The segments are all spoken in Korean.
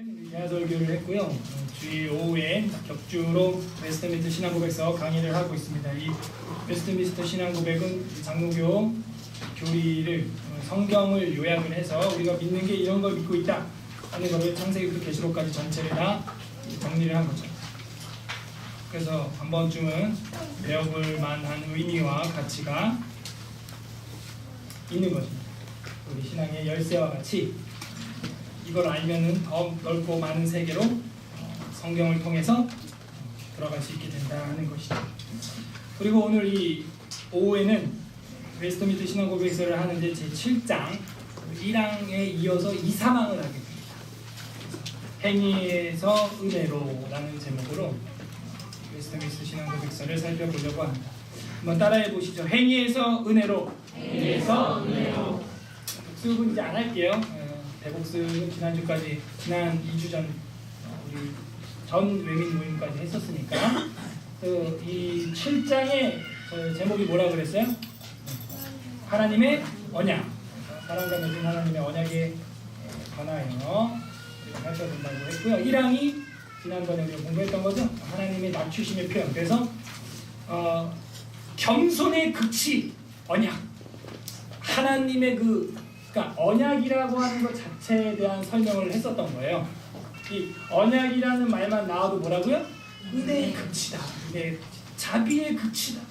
오늘은 대화설교를 했고요. 주일 오후에 격주로 웨스트민스터 신앙고백서 강의를 하고 있습니다. 이 웨스트민스터 신앙고백은 장로교 교리를 성경을 요약을 해서 우리가 믿는 게 이런 걸 믿고 있다 하는 것을 창세기부터 계시록까지 전체를 다 정리를 한 거죠. 그래서 한 번쯤은 배워볼 만한 의미와 가치가 있는 것입니다. 우리 신앙의 열쇠와 같이 이걸 알면은 더 넓고 많은 세계로 성경을 통해서 들어갈 수 있게 된다 하는 것이죠. 그리고 오늘 이 오후에는 웨스트민스터 신앙고백서를 하는데 제 7장 1항에 이어서 2, 3항을 하게 됩니다. 행위에서 은혜로라는 제목으로 웨스트민스터 신앙고백서를 살펴보려고 합니다. 한번 따라해 보시죠. 행위에서 은혜로. 행위에서 은혜로. 복습은 이제 안 할게요. 대복습은 지난주까지 지난 2주 전 우리 전 외민 모임까지 했었으니까 이 7장의 제목이 뭐라 그랬어요? 하나님의 언약. 사랑과 맺은 하나님의 언약에 관하여 하셔야 된다고 했고요. 1항이 지난번에 우리가 공부했던 거죠. 하나님의 낮추심의 표현. 그래서 겸손의 극치 언약. 하나님의 그러니까 언약이라고 하는 것 자체에 대한 설명을 했었던 거예요. 이 언약이라는 말만 나와도 뭐라고요? 은혜의 극치다. 네, 자비의 극치다.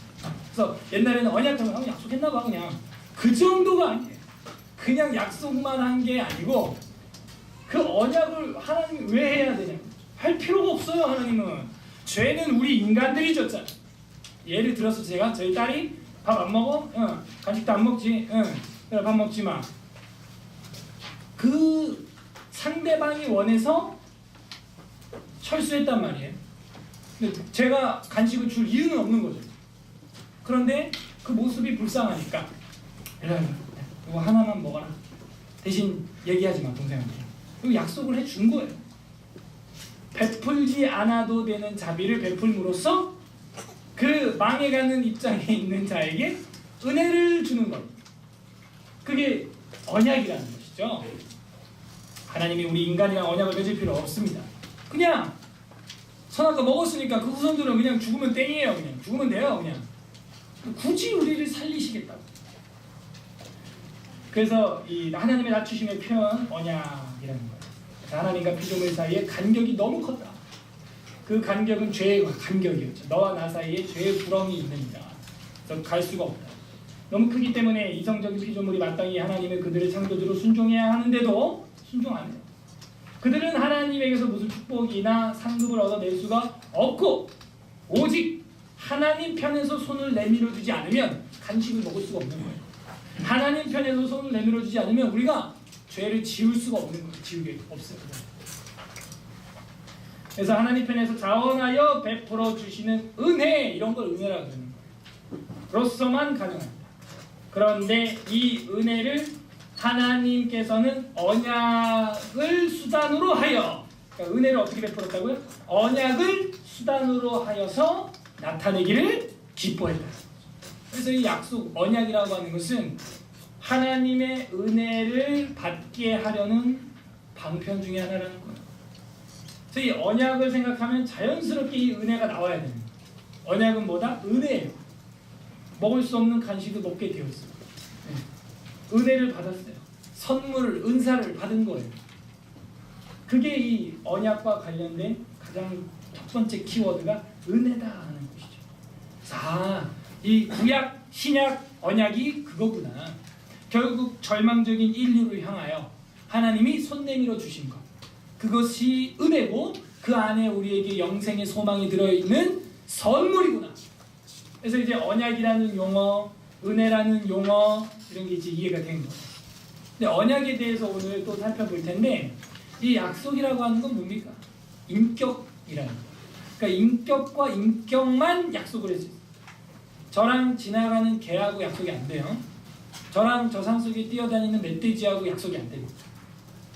그래서 옛날에는 언약하면 약속했나 봐 그냥. 그 정도가 아니에요. 그냥 약속만 한 게 아니고 그 언약을 하나님이 왜 해야 되냐? 할 필요가 없어요. 하나님은. 죄는 우리 인간들이 졌잖아요. 예를 들어서 제가 저희 딸이 밥 안 먹어? 응. 간식도 안 먹지? 응. 그래 밥 먹지 마. 그 상대방이 원해서 철수했단 말이에요. 근데 제가 간식을 줄 이유는 없는 거죠. 그런데 그 모습이 불쌍하니까 이거 하나만 먹어라. 대신 얘기하지 마 동생한테. 그리고 약속을 해준 거예요. 베풀지 않아도 되는 자비를 베풀므로써 그 망해가는 입장에 있는 자에게 은혜를 주는 것. 그게 언약이라는 것이죠. 하나님이 우리 인간이랑 언약을 맺을 필요 없습니다. 그냥 선악과 먹었으니까 그 후손들은 그냥 죽으면 땡이에요. 그냥 죽으면 돼요. 그냥 굳이 우리를 살리시겠다고. 그래서 이 하나님의 낮추심의 표현 언약이라는 거예요. 하나님과 피조물 사이에 간격이 너무 컸다. 그 간격은 죄의 간격이었죠. 너와 나 사이에 죄의 구렁이 있느니라. 그래서 갈 수가 없다. 너무 크기 때문에 이성적인 피조물이 마땅히 하나님의 그들의 창조주로 순종해야 하는데도 순종 안 해요. 그들은 하나님에게서 무슨 축복이나 상급을 얻어낼 수가 없고 오직 하나님 편에서 손을 내밀어 주지 않으면 간식을 먹을 수가 없는 거예요. 하나님 편에서 손을 내밀어 주지 않으면 우리가 죄를 지울 수가 없는 거예요. 지우개 없어요. 그래서 하나님 편에서 자원하여 베풀어 주시는 은혜, 이런 걸 은혜라고 하는 거예요. 그로서만 가능합니다. 그런데 이 은혜를 하나님께서는 언약을 수단으로 하여, 그러니까 은혜를 어떻게 베풀었다고요? 언약을 수단으로 하여서 나타내기를 기뻐했다. 그래서 이 약속, 언약이라고 하는 것은 하나님의 은혜를 받게 하려는 방편 중에 하나라는 거예요. 그래서 이 언약을 생각하면 자연스럽게 이 은혜가 나와야 됩니다. 언약은 뭐다? 은혜예요. 먹을 수 없는 간식을 먹게 되었어요. 네. 은혜를 받았어요. 선물을, 은사를 받은 거예요. 그게 이 언약과 관련된 가장 첫 번째 키워드가 은혜다 하는 것이죠. 자, 이 구약, 신약, 언약이 그거구나. 결국 절망적인 인류를 향하여 하나님이 손 내밀어 주신 것. 그것이 은혜고 그 안에 우리에게 영생의 소망이 들어있는 선물이구나. 그래서 이제 언약이라는 용어, 은혜라는 용어 이런 게 이제 이해가 된 거예요. 근데 언약에 대해서 오늘 또 살펴볼 텐데 이 약속이라고 하는 건 뭡니까? 인격이라는 거예요. 그러니까 인격과 인격만 약속을 했어요. 저랑 지나가는 개하고 약속이 안 돼요. 저랑 저 산속에 뛰어다니는 멧돼지하고 약속이 안 됩니다.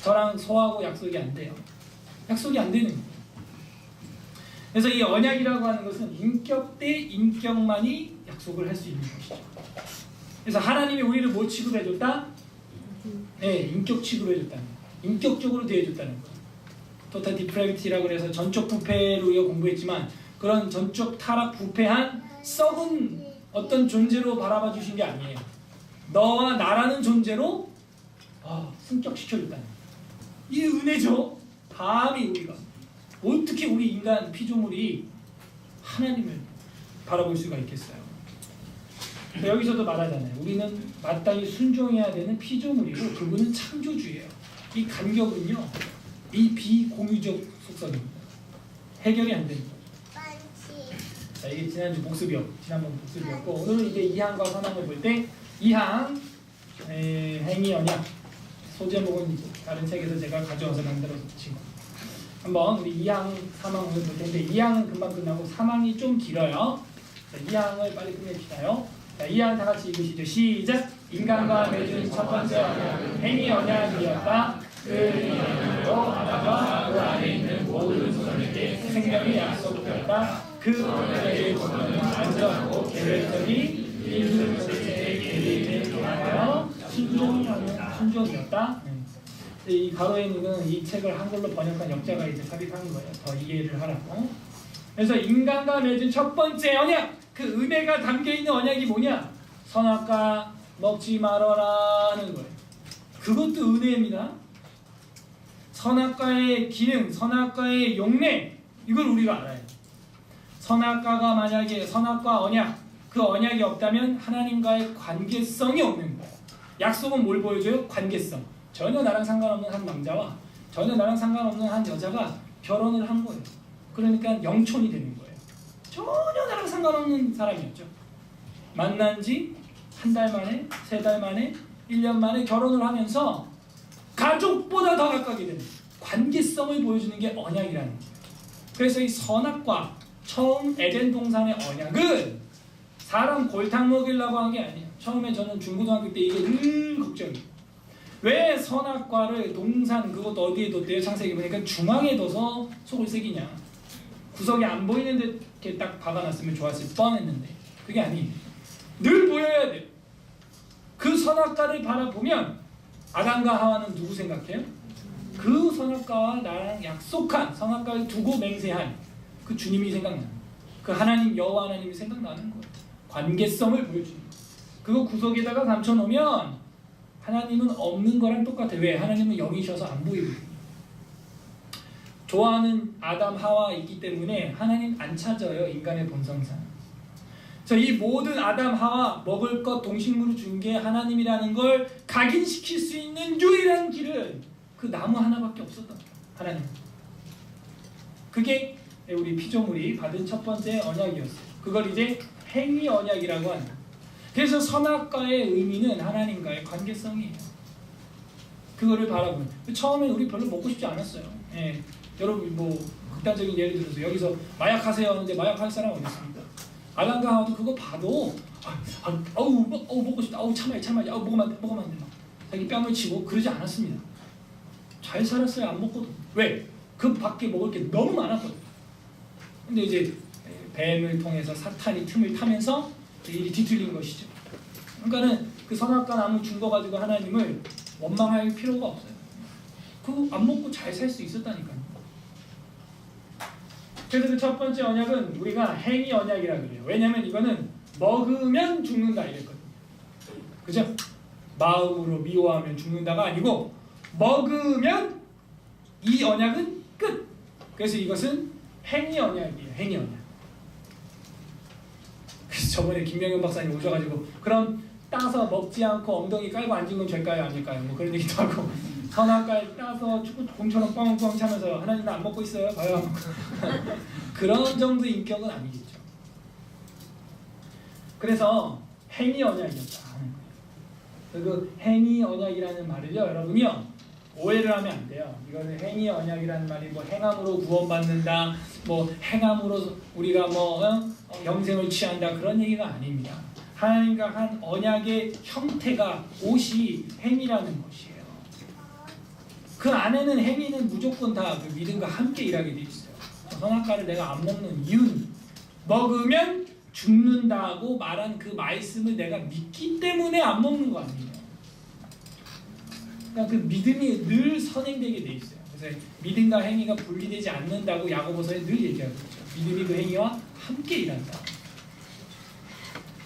저랑 소하고 약속이 안 돼요. 약속이 안 되는 거예요. 그래서 이 언약이라고 하는 것은 인격 대 인격만이 약속을 할 수 있는 것이죠. 그래서 하나님이 우리를 뭐 취급해줬다? 네, 인격 취급해줬다는 거예요. 인격적으로 대해줬다는 거예요. 토탈 디프레비티라고 해서 전적 부패로 우리가 공부했지만 그런 전적 타락 부패한 썩은 어떤 존재로 바라봐 주신 게 아니에요. 너와 나라는 존재로 승격시켜줬다는 이 은혜죠. 감히 우리가 어떻게 우리 인간 피조물이 하나님을 바라볼 수가 있겠어요. 여기서도 말하잖아요. 우리는 마땅히 순종해야 되는 피조물이고 그분은 창조주예요. 이 간격은요, 이 비공유적 속성입니다. 해결이 안 됩니다. 자, 이게 지난번 복습이었고 오늘은 이제 2항과 3항을 볼 때 2항 행위 언약 소제목은 다른 책에서 제가 가져와서 만들어서 지금 한번 우리 2항, 3항을 볼 텐데 2항은 금방 끝나고 3항이 좀 길어요. 자, 2항을 빨리 끝냅시다요. 자, 2항 다 같이 읽으시죠. 시작! 인간과 맺은 첫 번째 언약은 행위 언약이었다. 그 언약으로 아담과 그 안에 있는 모든 소년에게 생명이 약속되었다. 그 언약의 본원은 안전하고 계획적인 인류 전체의 계획에 대하여 순종이었다. 이 가로에 있는 이 책을 한글로 번역한 역자가 이제 삽입한 거예요. 더 이해를 하라고. 그래서 인간과 맺은 첫 번째 언약, 그 은혜가 담겨 있는 언약이 뭐냐? 선악과 먹지 말아라는 거예요. 그것도 은혜입니다. 선악과의 기능, 선악과의 용례, 이걸 우리가 알아야 돼요. 선악과가 만약에 선악과 언약, 그 언약이 없다면 하나님과의 관계성이 없는 거예요. 약속은 뭘 보여줘요? 관계성. 전혀 나랑 상관없는 한 남자와 전혀 나랑 상관없는 한 여자가 결혼을 한 거예요. 그러니까 영촌이 되는 거예요. 전혀 나랑 상관없는 사람이었죠. 만난 지 한 달 만에, 3달 만에, 1년 만에 결혼을 하면서 가족보다 더 가깝게 되는 관계성을 보여주는 게 언약이라는 거예요. 그래서 이 선악과 처음 에덴 동산의 언약은 사람 골탕 먹이려고 한 게 아니에요. 처음에 저는 중고등학교 때 이게 늘 걱정이에요. 왜 선악과를 동산 그것도 어디에 뒀대요? 창세기 보니까 중앙에 둬서 속을 새기냐. 구석이 안 보이는데 이렇게 딱 박아놨으면 좋았을 뻔했는데 그게 아니에요. 늘 보여야 돼요. 그 선악과를 바라보면 아담과 하와는 누구 생각해요? 그 선악과와 나랑 약속한 선악과를 두고 맹세한 그 주님이 생각나는 그 하나님 여호와 하나님이 생각나는 거예요. 관계성을 보여주는 거예요. 그거 구석에다가 감춰놓으면 하나님은 없는 거랑 똑같아요. 왜? 하나님은 영이셔서 안 보이거든요. 좋아하는 아담 하와 있기 때문에 하나님 안 찾아요. 인간의 본성상. 자, 이 모든 아담 하와 먹을 것 동식물을 준 게 하나님이라는 걸 각인시킬 수 있는 유일한 길은 그 나무 하나밖에 없었던 거예요. 하나님. 그게 우리 피조물이 받은 첫 번째 언약이었어요. 그걸 이제 행위 언약이라고 합니다. 그래서 선악과의 의미는 하나님과의 관계성이에요. 그거를 바라보는. 처음에 우리 별로 먹고 싶지 않았어요. 예. 여러분 뭐 극단적인 예를 들어서 여기서 마약하세요 하는데 마약할 사람 어디 있습니까? 아담과 하와도 그거 봐도 먹고 싶다. 참아야. 먹으면 안 돼. 막 자기 뺨을 치고 그러지 않았습니다. 잘 살았어요. 안 먹거든. 왜? 그 밖에 먹을 게 너무 많았거든. 근데 이제 뱀을 통해서 사탄이 틈을 타면서 일이 뒤틀린 것이죠. 그러니까는 그 선악과 나무 준 거 가지고 하나님을 원망할 필요가 없어요. 그거 안 먹고 잘 살 수 있었다니까요. 그래서 그 첫 번째 언약은 우리가 행위 언약이라 그래요. 왜냐하면 이거는 먹으면 죽는다 이랬거든요. 그죠? 마음으로 미워하면 죽는다가 아니고 먹으면 이 언약은 끝. 그래서 이것은 행위 언약이에요. 행위 언약. 그래서 저번에 김명현 박사님 오셔가지고 그럼 따서 먹지 않고 엉덩이 깔고 앉은 건 죄일까요? 아닐까요? 뭐 그런 얘기도 하고 선악과를 따서 축구공처럼 뻥뻥 차면서 하나님은 안 먹고 있어요? 봐요. 그런 정도의 인격은 아니겠죠. 그래서 행위 언약이었다 하는 거예요. 그 행위 언약이라는 말을요, 여러분이요 오해를 하면 안 돼요. 이거는 행위 언약이라는 말이 뭐 행함으로 구원받는다, 뭐 행함으로 우리가 뭐 영생을 취한다 그런 얘기가 아닙니다. 하나님과 한 언약의 형태가 옷이 행위라는 것이에요. 그 안에는 행위는 무조건 다 그 믿음과 함께 일하게 돼 있어요. 선악과를 내가 안 먹는 이유는 먹으면 죽는다고 말한 그 말씀을 내가 믿기 때문에 안 먹는 거 아니에요. 그러니까 그 믿음이 늘 선행되게 돼 있어요. 그래서 그래서 믿음과 행위가 분리되지 않는다고 야고보서에 늘 얘기하고 있죠. 믿음이 그 행위와 함께 일한다.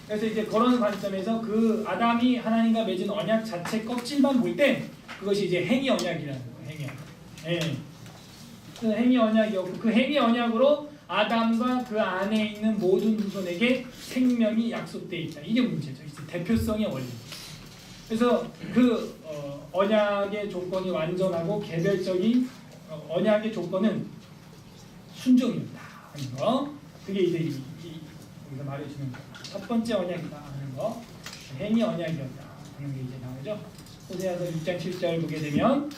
그래서 이제 그런 관점에서 그 아담이 하나님과 맺은 언약 자체 껍질만 볼 때 그것이 이제 행위 언약이라는 거예요. 행위 언약. 예. 그 행위 언약이었고 그 행위 언약으로 아담과 그 안에 있는 모든 후손에게 생명이 약속되어 있다. 이게 문제죠. 이제 대표성의 원리. 그래서 그 언약의 조건이 완전하고 개별적인 언약의 조건은 순종이었다 하는 거. 그게 이제 여기서 말해주는 거. 첫 번째 언약이다 하는 거. 행위 언약이었다 하는 게 이제 나오죠. 호세아서 6장 7절 보게 되면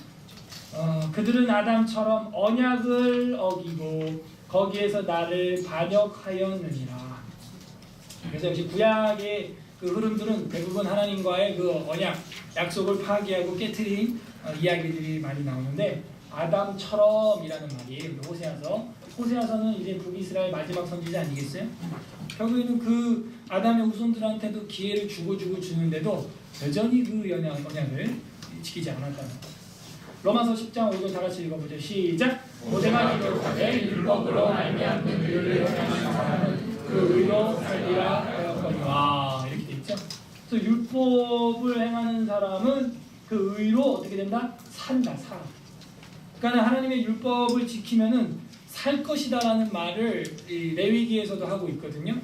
그들은 아담처럼 언약을 어기고 거기에서 나를 반역하였느니라. 그래서 역시 구약의 그 흐름들은 대부분 하나님과의 그 언약, 약속을 파기하고 깨트린 이야기들이 많이 나오는데 아담처럼이라는 말이에요. 호세아서는 이제 북이스라엘 마지막 선지자 아니겠어요? 결국에는 그 아담의 후손들한테도 기회를 주고 주는데도 여전히 그 언약을 지키지 않았다는 거예요. 로마서 10장 5절 다 같이 읽어보죠. 시작. 모세가 기록하되 율법으로 말미암는 의를 행하는 사람은 그 의로 살리라 하였거니와 이렇게 돼 있죠. 그래서 율법을 행하는 사람은 그 의로 어떻게 된다? 산다. 살아. 그러니까 하나님의 율법을 지키면은 살 것이다라는 말을 이 레위기에서도 하고 있거든요.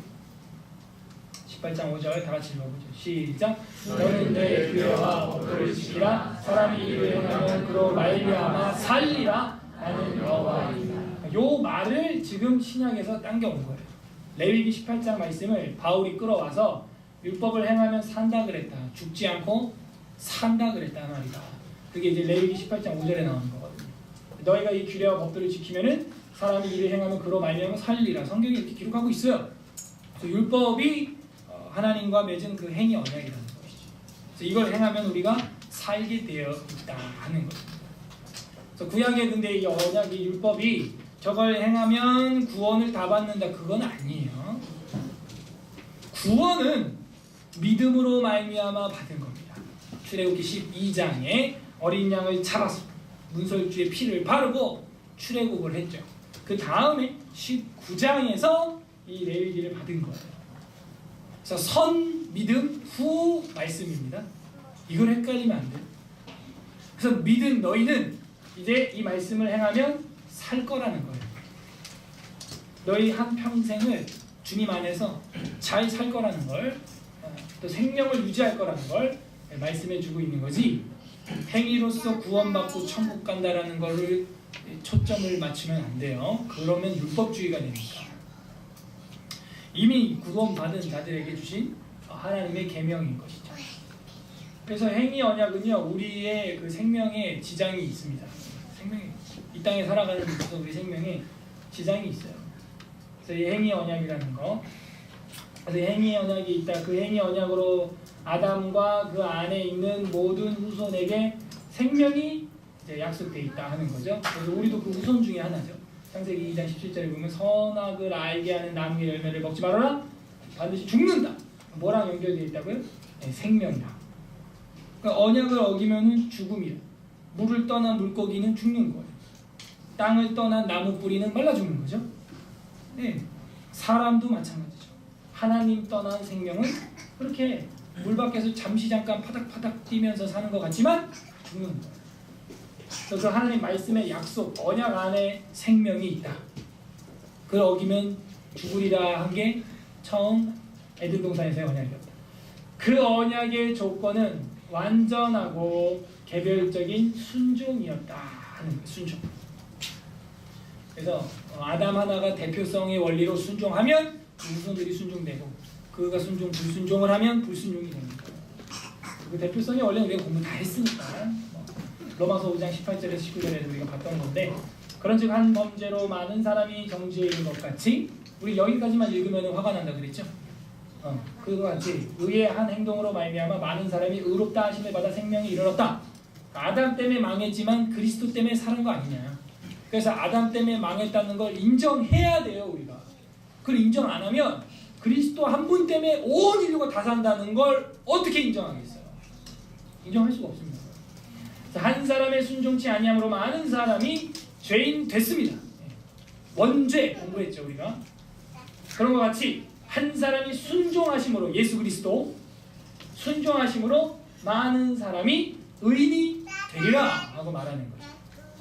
18장 5절 다 같이 읽어보죠. 시작. 너는 내 규례와 법도를 지키라. 사람이 이를 행하면 그로 말미암아 살리라. 나는 여호와이다. 요 말을 지금 신약에서 당겨온 거예요. 레위기 18장 말씀을 바울이 끌어와서 율법을 행하면 산다 그랬다. 죽지 않고 산다 그랬다 말이다. 그게 이제 레위기 18장 5절에 나오는 거거든요. 너희가 이 규례와 법도를 지키면은 사람이 이를 행하면 그로 말미암아 살리라. 성경이 이렇게 기록하고 있어요. 그래서 율법이 하나님과 맺은 그 행위 언약이라는 것이죠. 그래서 이걸 행하면 우리가 살게 되어 있다 하는 거죠. 그래서 구약의 근데 이 언약이 율법이 저걸 행하면 구원을 다 받는다 그건 아니에요. 구원은 믿음으로 말미암아 받은 겁니다. 출애굽기 12장에 어린 양을 잡아서 문설주에 피를 바르고 출애굽을 했죠. 그 다음에 19장에서 이 레위기를 받은 거예요. 그래서 선, 믿음, 후 말씀입니다. 이걸 헷갈리면 안 돼요. 그래서 믿은 너희는 이제 이 말씀을 행하면 살 거라는 거예요. 너희 한 평생을 주님 안에서 잘 살 거라는 걸, 또 생명을 유지할 거라는 걸 말씀해 주고 있는 거지. 행위로서 구원받고 천국 간다라는 거를 초점을 맞추면 안 돼요. 그러면 율법주의가 되니까. 이미 구원받은 자들에게 주신 하나님의 계명인 것이죠. 그래서 행위 언약은요, 우리의 그 생명에 지장이 있습니다. 이 땅에 살아가는 데 있어서 우리 생명에 지장이 있어요. 그래서 이 행위 언약이라는 거. 그래서 행위 언약이 있다. 그 행위 언약으로 아담과 그 안에 있는 모든 후손에게 생명이 이제 약속돼 있다 하는 거죠. 그래서 우리도 그 후손 중에 하나죠. 창세기 2장 17절에 보면 선악을 알게 하는 나무의 열매를 먹지 말아라. 반드시 죽는다. 뭐랑 연결되어 있다고요? 네, 생명이랑. 그러니까 언약을 어기면은 죽음이야. 물을 떠난 물고기는 죽는 거예요. 땅을 떠난 나무 뿌리는 말라 죽는 거죠. 네, 사람도 마찬가지죠. 하나님 떠난 생명은 그렇게 물 밖에서 잠시 잠깐 파닥파닥 뛰면서 사는 것 같지만 죽는 거예요. 그래서 하나님 말씀의 약속, 언약 안에 생명이 있다. 그걸 어기면 죽으리라 한 게 처음 에덴 동산에서의 언약이었다. 그 언약의 조건은 완전하고 개별적인 순종이었다 하는 거예요. 순종. 그래서 아담 하나가 대표성의 원리로 순종하면 후손들이 순종되고 그가 불순종을 하면 불순종이 됩니다. 그 대표성의 원리는 우리가 공부 다 했으니까 로마서 5장 18절에서 19절에도 우리가 봤던 건데 그런즉 한 범죄로 많은 사람이 정죄에 이른 것 같이 우리 여기까지만 읽으면 화가 난다 그랬죠? 그거 같이 의의 한 행동으로 말미암아 많은 사람이 의롭다 하심을 받아 생명이 이르렀다. 아담 때문에 망했지만 그리스도 때문에 사는 거 아니냐. 그래서 아담 때문에 망했다는 걸 인정해야 돼요. 우리가 그걸 인정 안 하면 그리스도 한 분 때문에 온 인류가 다 산다는 걸 어떻게 인정하겠어요? 인정할 수가 없습니다. 한 사람의 순종치 아니함으로 많은 사람이 죄인 됐습니다. 원죄 공부했죠 우리가. 그런 것 같이 한 사람이 순종하심으로 예수 그리스도 순종하심으로 많은 사람이 의인이 되리라 하고 말하는 거죠.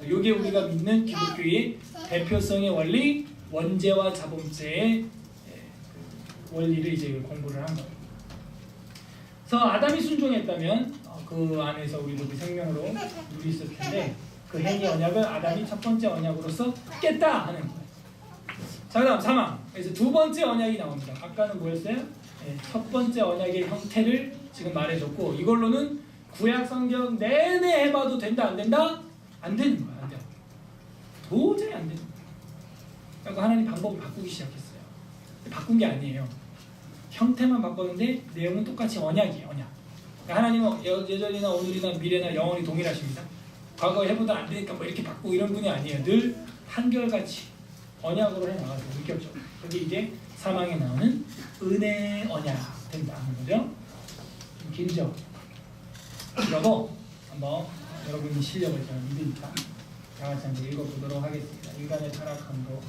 이게 우리가 믿는 기독교의 대표성의 원리, 원죄와 자범죄의 원리를 이제 공부를 한 거예요. 그래서 아담이 순종했다면 그 안에서 우리도 그 생명으로 누릴 수 있을 텐데 그 행위 언약을 아담이 첫 번째 언약으로서 깼다 하는 거예요. 자, 그다음 사망. 그래서 두 번째 언약이 나옵니다. 아까는 뭐였어요? 첫 번째 언약의 형태를 지금 말해줬고 이걸로는 구약 성경 내내 해봐도 된다 안 된다? 안 되는 거야. 안 돼. 도저히 안 되는 거야. 그러니까 하나님 방법을 바꾸기 시작했어요. 바꾼 게 아니에요. 형태만 바꿨는데 내용은 똑같이 언약이에요. 언약. 그러니까 하나님은 예전이나 오늘이나 미래나 영원히 동일하십니다. 과거에 해보다 안 되니까 뭐 이렇게 바꾸고 이런 분이 아니에요. 늘 한결같이 언약으로 해나가죠. 본격적으로. 그게 이제 사망에 나오는 은혜 언약 된다 하는 거죠. 좀 길죠. 그러고 한번 여러분이 실력을 제가 믿으니까 다 같이 한번 읽어보도록 하겠습니다. 인간의 타락함으로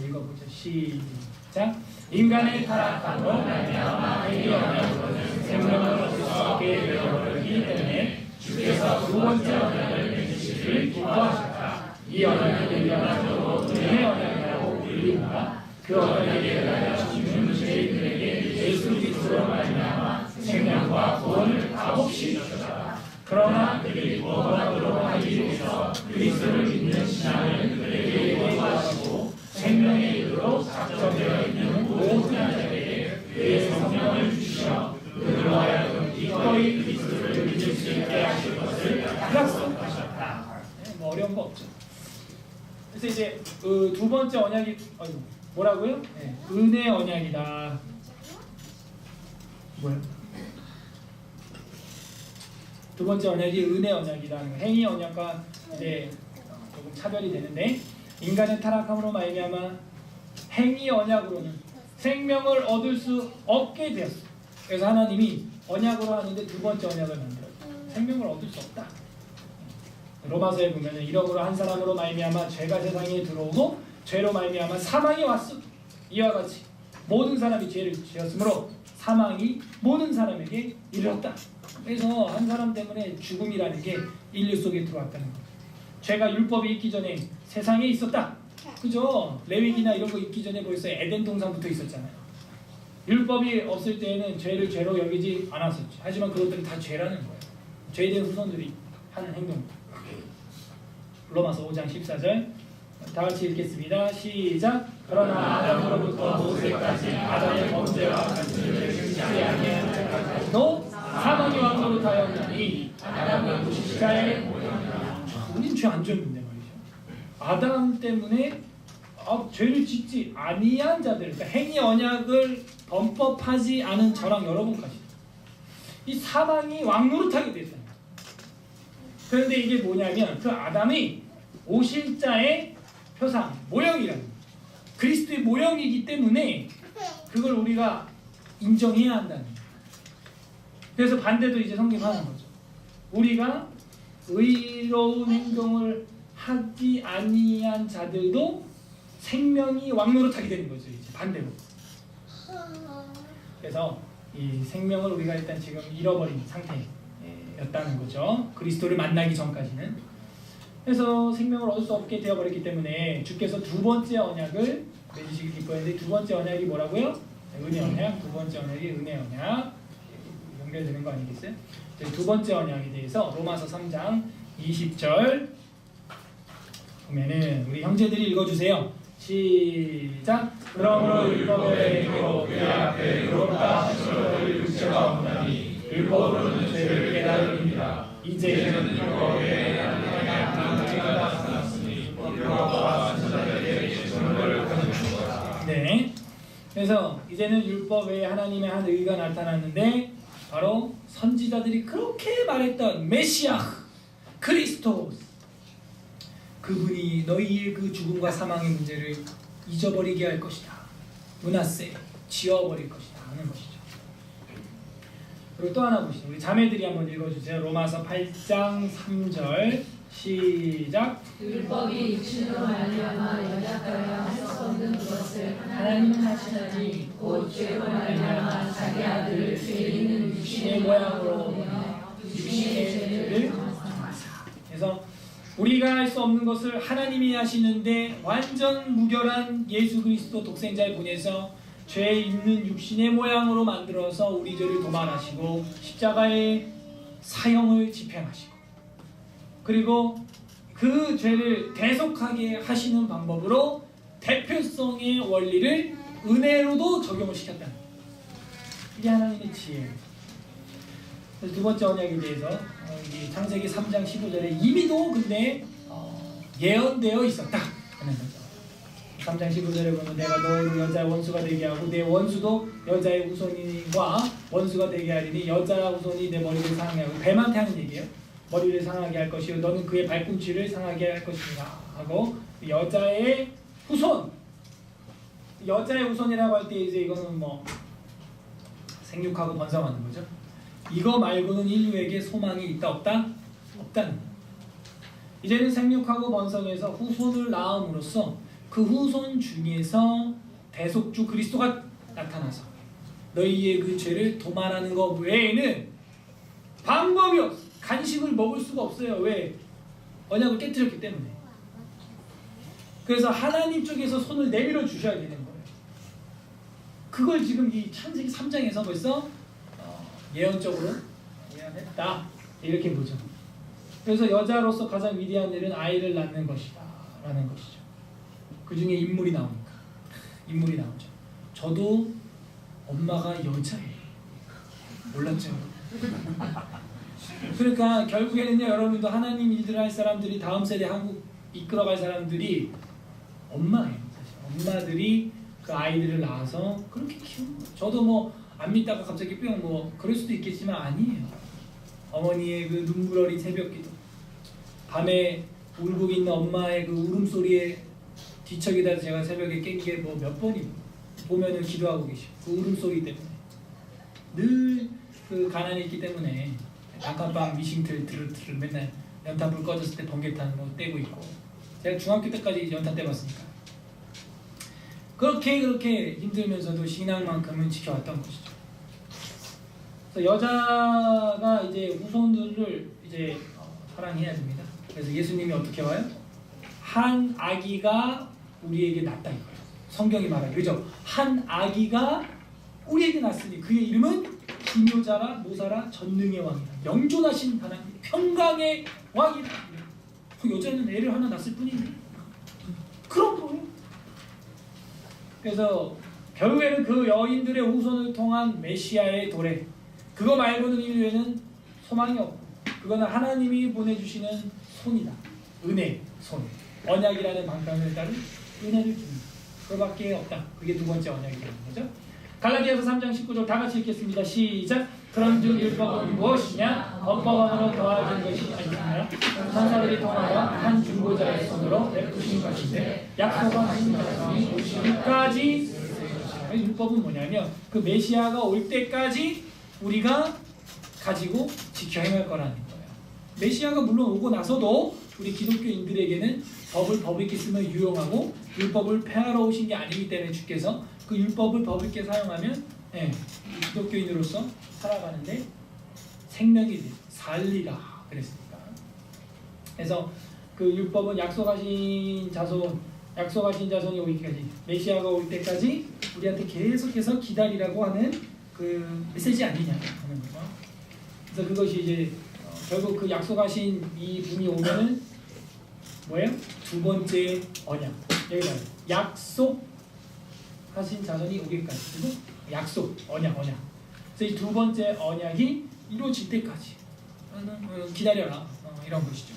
읽어보죠. 시작. 인간의 타락함으로 말미암아 행위 언약으로는 생명을 얻을 수 없게 되어버렸기 때문에 주께서 두 번째 언약을 맺으시기를 기뻐하셨다. 이 언약은 인간으로 은혜 언약이라고 불립니다. 그 언약에 대하여 주는 죄인들에게 예수 그리스도로 말미암아 생명과 구원을 값없이 주셨다. 그러나 그들이 원하도록 하기 위해서 그리스도를 믿는 신앙을 그들에게 요구하시고 생명의 이유로 작정되어 있는 모든 자들에게 그의 성령을 주시어 그들로 하여금 기꺼이 그리스도를 믿을 수 있게 하실 것을 약속하셨다. 뭐 어려운 거 없죠. 그래서 이제 그 두 번째 언약이 뭐라고요? 은혜 언약이다. 뭐요? 두 번째 언약이 은혜 언약이라는 거. 행위 언약과 이제 조금 차별이 되는데 인간의 타락함으로 말미암아 행위 언약으로는 생명을 얻을 수 없게 되었어. 그래서 하나님이 언약으로 하는데 두 번째 언약을 만들어요. 생명을 얻을 수 없다. 로마서에 보면 이러므로 한 사람으로 말미암아 죄가 세상에 들어오고 죄로 말미암아 사망이 왔어. 이와 같이 모든 사람이 죄를 지었으므로 사망이 모든 사람에게 이르렀다. 그래서 한 사람 때문에 죽음이라는 게 인류 속에 들어왔다는 거예요. 죄가 율법이 있기 전에 세상에 있었다. 그죠? 레위기나 이런 거 있기 전에 벌써 에덴 동산부터 있었잖아요. 율법이 없을 때에는 죄를 죄로 여기지 않았었죠. 하지만 그것들은 다 죄라는 거예요. 죄된 후손들이 하는 행동. 로마서 5장 14절 다 같이 읽겠습니다. 시작. 그러나 아담으로부터 모세까지 아담의 범죄와 같은 죄를 짓지 아니한 때까지도 사망이 왕노릇하였나니 아담은 십자의 모형이라. 우린 죄 안 졌는데 말이죠. 아담 때문에 죄를 짓지 아니한 자들, 그러니까 행위 언약을 범법하지 않은 저랑 여러분까지 이 사망이 왕노릇하게 됐어요. 그런데 이게 뭐냐면 그 아담이 오실 자의 표상, 모형이라는 거예요. 그리스도의 모형이기 때문에 그걸 우리가 인정해야 한다는 거예요. 그래서 반대도 이제 성경하는 거죠. 우리가 의로운 행동을 하지 아니한 자들도 생명이 왕노릇하게 되는 거죠. 이제 반대로. 그래서 이 생명을 우리가 일단 지금 잃어버린 상태였다는 거죠. 그리스도를 만나기 전까지는. 그래서 생명을 얻을 수 없게 되어버렸기 때문에 주께서 두 번째 언약을 맺으시기 기뻐했는데 두 번째 언약이 뭐라고요? 은혜 언약. 두 번째 언약이 은혜 언약. 연결되는 거 아니겠어요? 두 번째 언약에 대해서 로마서 3장 20절 보면은 우리 형제들이 읽어주세요. 시작. 그러므로 율법의 행위로 그 앞에 의롭다 하시는 육체가 없나니 율법으로는 죄를 깨달음이니라. 이제는 율법의 하나님의 나타났으니 율법과 선지자들에게 증거를 거두는 것이다. 네. 그래서 이제는 율법 외에 하나님의 한 의가 나타났는데 바로 선지자들이 그렇게 말했던 메시아 그리스도스, 그분이 너희의 그 죽음과 사망의 문제를 잊어버리게 할 것이다. 문하세 지워버릴 것이다 하는 것이죠. 그리고 또 하나 보시죠. 우리 자매들이 한번 읽어주세요. 로마서 8장 3절 시작. 율법이 육신으로 말미암아 연약하여 할 수 없는 것을 하나님은 하시나니 곧 죄로 말미암아 자기 아들을 죄 있는 육신의 모양으로 육신의 죄를 감하사. 그래서 우리가 할 수 없는 것을 하나님이 하시는데 완전 무결한 예수 그리스도 독생자를 보내서 죄 있는 육신의 모양으로 만들어서 우리 죄를 도말하시고 십자가의 사형을 집행하시고 그리고 그 죄를 대속하게 하시는 방법으로 대표성의 원리를 은혜로도 적용을 시켰다는 거예요. 이게 하나님의 지혜예요. 두 번째 언약에 대해서 창세기 3장 15절에 이미도 근데 예언되어 있었다 하는 거죠. 3장 15절에 보면 내가 너희를 여자의 원수가 되게 하고 내 원수도 여자의 후손과 원수가 되게 하리니 여자 후손이 내 머리를 상하게 하고 뱀한테 하는 얘기예요. 머리를 상하게 할 것이요 너는 그의 발꿈치를 상하게 할 것이니라 하고 여자의 후손 여자의 후손이라고 할 때 이제 이거는 뭐 생육하고 번성하는 거죠. 이거 말고는 인류에게 소망이 있다 없다? 없다는 거예요. 이제는 생육하고 번성해서 후손을 낳음으로써 그 후손 중에서 대속주 그리스도가 나타나서 너희의 그 죄를 도말하는 것 외에는 방법이 없어. 간식을 먹을 수가 없어요. 왜? 언약을 깨뜨렸기 때문에. 그래서 하나님 쪽에서 손을 내밀어 주셔야 되는 거예요. 그걸 지금 이 창세기 3장에서 벌써 예언적으로 예언했다. 이렇게 보죠. 그래서 여자로서 가장 위대한 일은 아이를 낳는 것이다 라는 것이죠. 그 중에 인물이 나오니까. 인물이 나오죠. 저도 엄마가 여자예요. 몰랐죠? 그러니까 결국에는요 여러분도 하나님 일들을 할 사람들이 다음 세대 한국 이끌어갈 사람들이 엄마예요. 사실. 엄마들이 그 아이들을 낳아서 그렇게 키우는 거예요. 저도 뭐 안 믿다가 갑자기 뿅 뭐 그럴 수도 있겠지만 아니에요. 어머니의 그 눈물 어린 새벽기도 밤에 울고 있는 엄마의 그 울음소리에 뒤척이다 제가 새벽에 깬 게 뭐 몇 번이고 보면은 기도하고 계시고 그 울음소리 때문에 늘 그 가난이 있기 때문에 단칸방 미싱틀 드르르 맨날 연탄불 꺼졌을 때 번개탄 뭐 떼고 있고 제가 중학교 때까지 연탄 떼봤으니까 그렇게 힘들면서도 신앙만큼은 지켜왔던 것이죠. 그래서 여자가 이제 후손들을 이제 사랑해야 됩니다. 그래서 예수님이 어떻게 와요? 한 아기가 우리에게 낳다 이거예요. 성경이 말하기 그죠? 한 아기가 우리에게 낳았으니 그의 이름은 기묘자라 모사라 전능의 왕이다. 영존하신 하나님 평강의 왕이다. 그 여자는 애를 하나 낳았을 뿐인데 그런 거예요. 그래서 결국에는 그 여인들의 후손을 통한 메시아의 도래 그거 말고는 인류에는 소망이 없고 그거는 하나님이 보내주시는 손이다. 은혜, 손, 언약이라는 방편을 따른 은혜를 줍니다. 그거밖에 없다. 그게 두 번째 언약이 되는 거죠. 갈라디아서 3장 19절 다 같이 읽겠습니다. 시작. 그런즉 율법은 무엇이냐? 법법함으로 더하는 것이 아니냐? 천사들이 통하여 한 중보자의 손으로 베푸신 것인데 약속하신 자손이 오시기까지. 율법은 뭐냐면 그 메시아가 올 때까지 우리가 가지고 지켜 행할 거라는 거예요. 메시아가 물론 오고 나서도 우리 기독교인들에게는 법을 법있게 쓰면 유용하고 율법을 폐하러 오신 게 아니기 때문에 주께서 그 율법을 법있게 사용하면 기독교인으로서 살아가는데 생명이 살리라 그랬으니까. 그래서 그 율법은 약속하신 자손이 오기까지 메시아가 올 때까지 우리한테 계속해서 기다리라고 하는 그 메시지 아니냐 하는 거죠. 그래서 그것이 이제 결국 그 약속하신 이 분이 오면은 뭐예요? 두 번째 언약. 여기다 약속하신 자손이 오기까지. 그리고 약속, 언약. 그래서 이 두 번째 언약이 이루어질 때까지 기다려라. 이런 것이죠.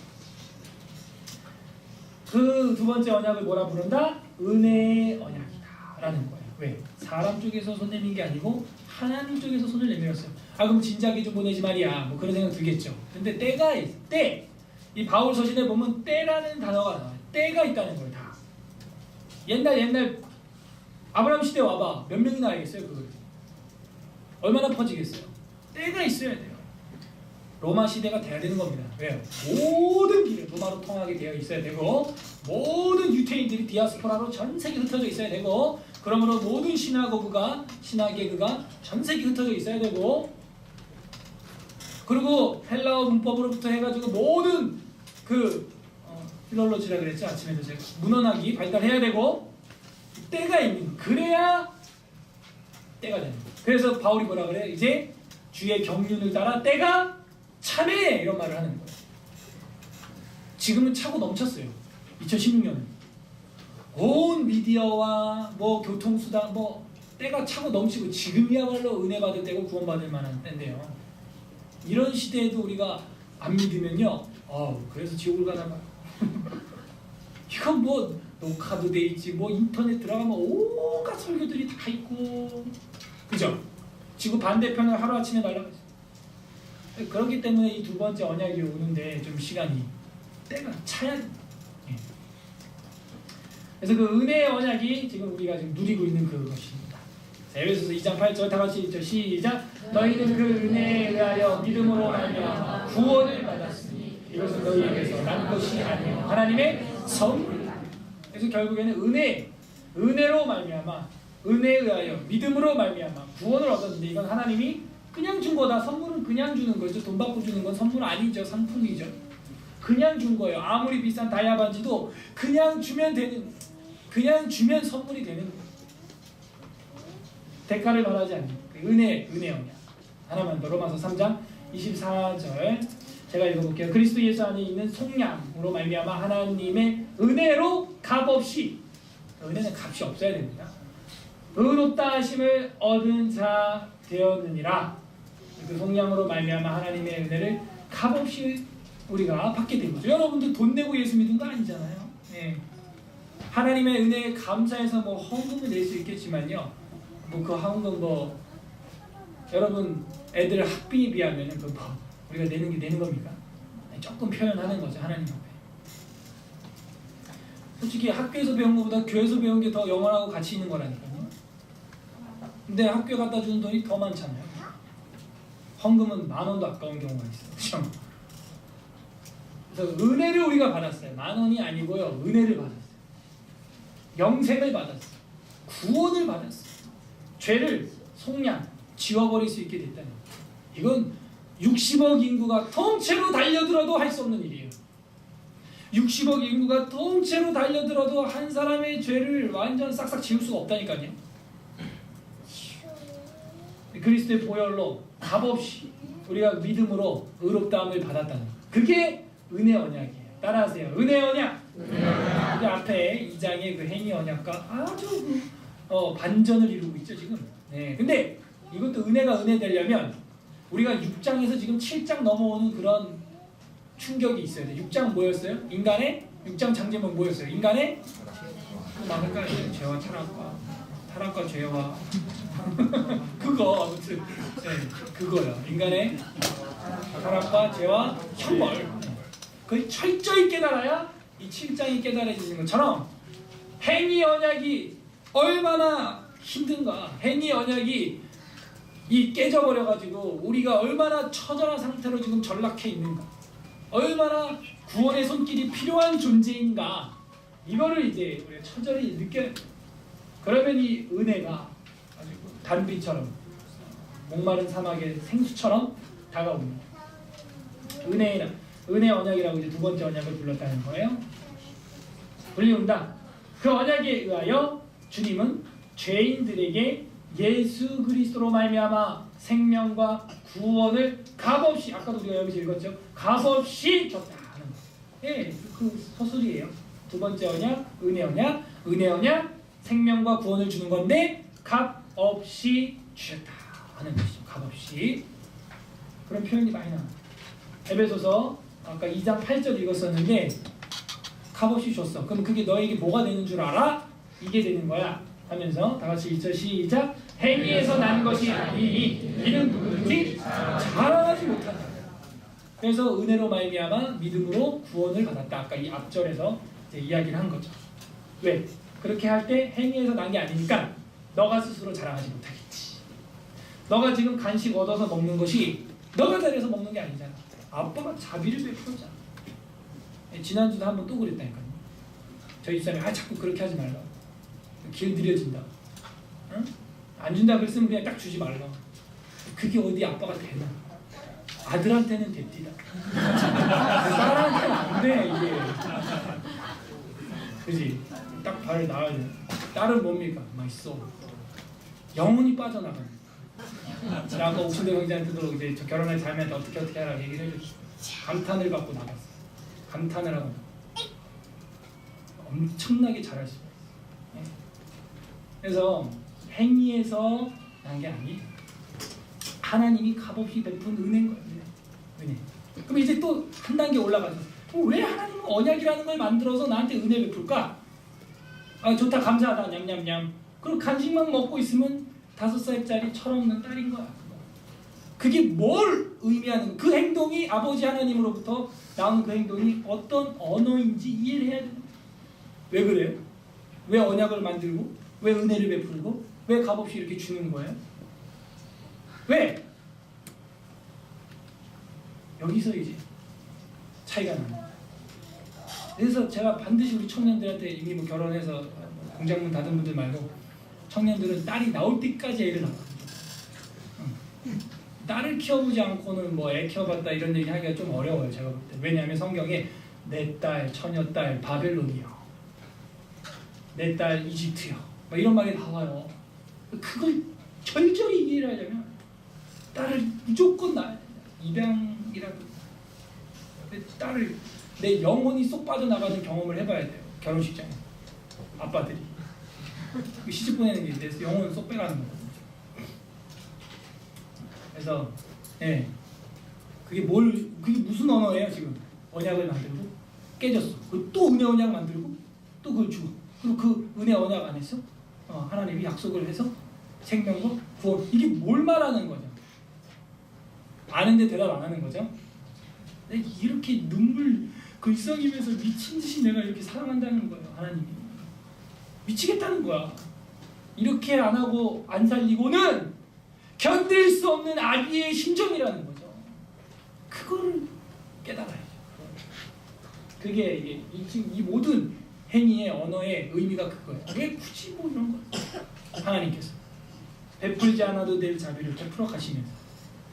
그 두 번째 언약을 뭐라 부른다? 은혜의 언약이다 라는 거예요. 왜? 사람 쪽에서 손 내민 게 아니고 하나님 쪽에서 손을 내밀었어요. 그럼 진작에 좀 보내지 말이야. 뭐 그런 생각 들겠죠. 근데 때가 있어. 때. 이 바울 서신에 보면 때라는 단어가 나와요. 때가 있다는 거예요. 다. 옛날 아브라함 시대 와봐. 몇 명이나 알겠어요 그걸. 얼마나 퍼지겠어요. 때가 있어야 돼요. 로마 시대가 돼야 되는 겁니다. 왜요? 모든 길을 로마로 통하게 되어 있어야 되고, 모든 유태인들이 디아스포라로 전 세계 흩어져 있어야 되고, 그러므로 모든 신화개그가 전 세계 흩어져 있어야 되고, 그리고 헬라어 문법으로부터 해가지고 모든 필롤로지라 그랬죠. 아침에도 제가 문헌학이 발달해야 되고, 때가 있는, 그래야 때가 되는 거예요. 그래서 바울이 뭐라 그래요? 이제 주의 경륜을 따라 때가 차네, 이런 말을 하는 거예요. 지금은 차고 넘쳤어요. 2016년은 온 미디어와 뭐 교통수단 뭐 때가 차고 넘치고, 지금이야말로 은혜 받을 때고 구원 받을 만한 때인데요. 이런 시대에도 우리가 안 믿으면요, 그래서 지옥을 가나 봐요. 이건 뭐 녹화도 돼 있지, 뭐 인터넷 들어가면 온갖 설교들이 다 있고, 그죠? 지구 반대편을 하루아침에 날아가죠. 그렇기 때문에 이 두 번째 언약이 오는데 좀 시간이, 때가 차야 돼. 그래서 그 은혜의 언약이 지금 우리가 지금 누리고 있는 그것입니다. 자, 에베소서 2장 8절 다 같이 읽죠. 시작. 너희는 그 은혜에 의하여 믿음으로 말미암아 구원을 받았으니 이것은 너희에게서 난 것이 아니요 하나님의 선물이다. 그래서 결국에는 은혜로 말미암아, 은혜에 의하여 믿음으로 말미암아 구원을 얻었는데, 이건 하나님이 그냥 준 거다. 선물은 그냥 주는 거죠. 돈 받고 주는 건 선물 아니죠. 상품이죠. 그냥 준 거예요. 아무리 비싼 다이아 반지도 그냥 주면 선물이 되는 거예요. 대가를 바라지 않는 은혜 언약. 하나만 더, 로마서 3장 24절 제가 읽어볼게요. 그리스도 예수 안에 있는 속량으로 말미암아 하나님의 은혜로 값없이, 은혜는 값이 없어야 됩니다. 의롭다 하심을 얻은 자 되었느니라. 그 속량으로 말미암아 하나님의 은혜를 값없이 우리가 받게 된 거죠. 여러분들 돈 내고 예수 믿은 거 아니잖아요. 네. 하나님의 은혜에 감사해서 뭐 헌금을 낼 수 있겠지만요, 뭐 그 헌금 뭐 여러분 애들 학비에 비하면은 그 뭐 우리가 내는 겁니까? 조금 표현하는 거죠, 하나님 앞에. 솔직히 학교에서 배운 것보다 교회에서 배운 게 더 영원하고 가치 있는 거라니까요. 근데 학교에 갖다 주는 돈이 더 많잖아요. 헌금은 10,000원도 아까운 경우가 있어요. 그렇죠? 그래서 은혜를 우리가 받았어요. 10,000원이 아니고요, 은혜를 받았어요. 영생을 받았어요. 구원을 받았어요. 죄를 속량, 지워버릴 수 있게 됐다는 거예요. 이건 60억 인구가 통째로 달려들어도 할 수 없는 일이에요. 60억 인구가 통째로 달려들어도 한 사람의 죄를 완전 싹싹 지울 수가 없다니까요. 그리스도의 보혈로 값없이 우리가 믿음으로 의롭다함을 받았다는 거예요. 그게 은혜 언약이에요. 따라하세요. 은혜 언약. 우리 앞에 2장의 그 행위 언약과 아주 반전을 이루고 있죠 지금. 네. 근데 이것도 은혜가 은혜 되려면 우리가 6장에서 지금 7장 넘어오는 그런 충격이 있어야 돼. 6장 뭐였어요? 6장 장제목 뭐였어요? 인간의 막을까? 죄와 타락과 죄와 그거 아무튼 네, 그거요. 인간의 타락과 죄와 형벌. 그걸 철저히 깨달아야 이 7장이 깨달아지는 것처럼 행위 언약이 얼마나 힘든가. 행위 언약이 이 깨져버려가지고 우리가 얼마나 처절한 상태로 지금 전락해 있는가, 얼마나 구원의 손길이 필요한 존재인가, 이거를 이제 우리가 처절히 느껴야 돼. 그러면 이 은혜가 아주 단비처럼 목마른 사막의 생수처럼 다가옵니다. 은혜 언약이라고 이제 두 번째 언약을 불렀다는 거예요. 불리운다. 그 언약에 의하여 주님은 죄인들에게 예수 그리스도로 말미암아 생명과 구원을 값없이, 아까도 우리가 여기서 읽었죠, 값없이 줬다 하는 거. 예, 그 서술이에요. 두 번째 언약, 은혜 언약, 생명과 구원을 주는 건데 값없이 주셨다 하는 것이죠. 값없이. 그런 표현이 많이 나와요. 에베소서 아까 2장 8절 읽었었는데 값없이 줬어. 그럼 그게 너에게 뭐가 되는 줄 알아? 이게 되는 거야 하면서 다 같이 읽죠. 시작. 행위에서 난 것이 아니니 이는 누구든지 자랑하지 못한다. 그래서 은혜로 말미암아 믿음으로 구원을 받았다. 아까 이 앞절에서 이제 이야기를 한 거죠. 왜? 그렇게 할 때 행위에서 난 게 아니니까 너가 스스로 자랑하지 못하겠지. 너가 지금 간식 얻어서 먹는 것이 너가 잘해서 먹는 게 아니잖아. 아빠가 자비를 베풀었잖아. 지난주도 한번 또 그랬다니까요. 저희 집사람이 자꾸 그렇게 하지 말라. 길들여진다. 응? 안 준다 그랬으면 그냥 딱 주지 말라. 그게 어디 아빠가 되나? 아들한테는 됩디다. 딸한테는 안 돼, 이게. 그지? 딱 발을 나와야 돼. 딸은 뭡니까? 맛있어. 영혼이 빠져나가는. 제가 아까 옥순대 형제한테도 이제 저 결혼할 자매한테 어떻게 하라 얘기를 해줬어. 감탄을 받고 나갔어. 감탄을 하고 엄청나게 잘할 수 있어요. 그래서 행위에서 난 게 아니. 하나님이 값없이 베푼 은혜인 거예요. 은혜. 그럼 이제 또 한 단계 올라가서 왜 하나님은 언약이라는 걸 만들어서 나한테 은혜 베풀까? 아 좋다 감사하다 냠냠냠. 그리고 간식만 먹고 있으면 5살짜리 철없는 딸인 거야. 그게 뭘 의미하는 그 행동이 아버지 하나님으로부터 나오는 그 행동이 어떤 언어인지 이해를 해야 되는 거야. 왜 그래요? 왜 언약을 만들고 왜 은혜를 베풀고 왜 값없이 이렇게 주는 거예요? 왜? 여기서 이제 차이가 납니다. 그래서 제가 반드시 우리 청년들한테 이미 뭐 결혼해서 공장문 닫은 분들 말고 청년들은 딸이 나올 때까지 애를 낳거든요. 딸을 키워보지 않고는 뭐 애 키워봤다 이런 얘기 하기가 좀 어려워요. 제가 볼 때. 왜냐하면 성경에 내 딸, 처녀딸, 바벨론이요. 내 딸, 이집트요. 뭐 이런 말이 나와요. 그걸 철저히 이해를 하려면 딸을 무조건 낳아야 된다. 입양이라도 딸을 내 영혼이 쏙 빠져나가는 경험을 해봐야 돼요. 결혼식장에 아빠들이 시집 보내는 게 내 영혼을 쏙 빼가는 거거든요. 그래서 그게 무슨 언어예요 지금? 언약을 만들고 깨졌어. 그리고 또 은혜 언약 만들고 또 그걸 주고 그리고 그 은혜 언약 안에서 하나님이 약속을 해서 생명과 구원 이게 뭘 말하는 거죠? 아는데 대답 안 하는 거죠? 이렇게 눈물 글썽이면서 미친 듯이 내가 이렇게 사랑한다는 거예요. 하나님이 미치겠다는 거야. 이렇게 안 하고 안 살리고는 견딜 수 없는 아비의 심정이라는 거죠. 그거를 깨달아야죠. 그게 이게 이 모든 행위의 언어의 의미가 그거예요. 왜 굳이 뭐 이런 거? 하나님께서 베풀지 않아도 될 자비를 베풀어 가시면서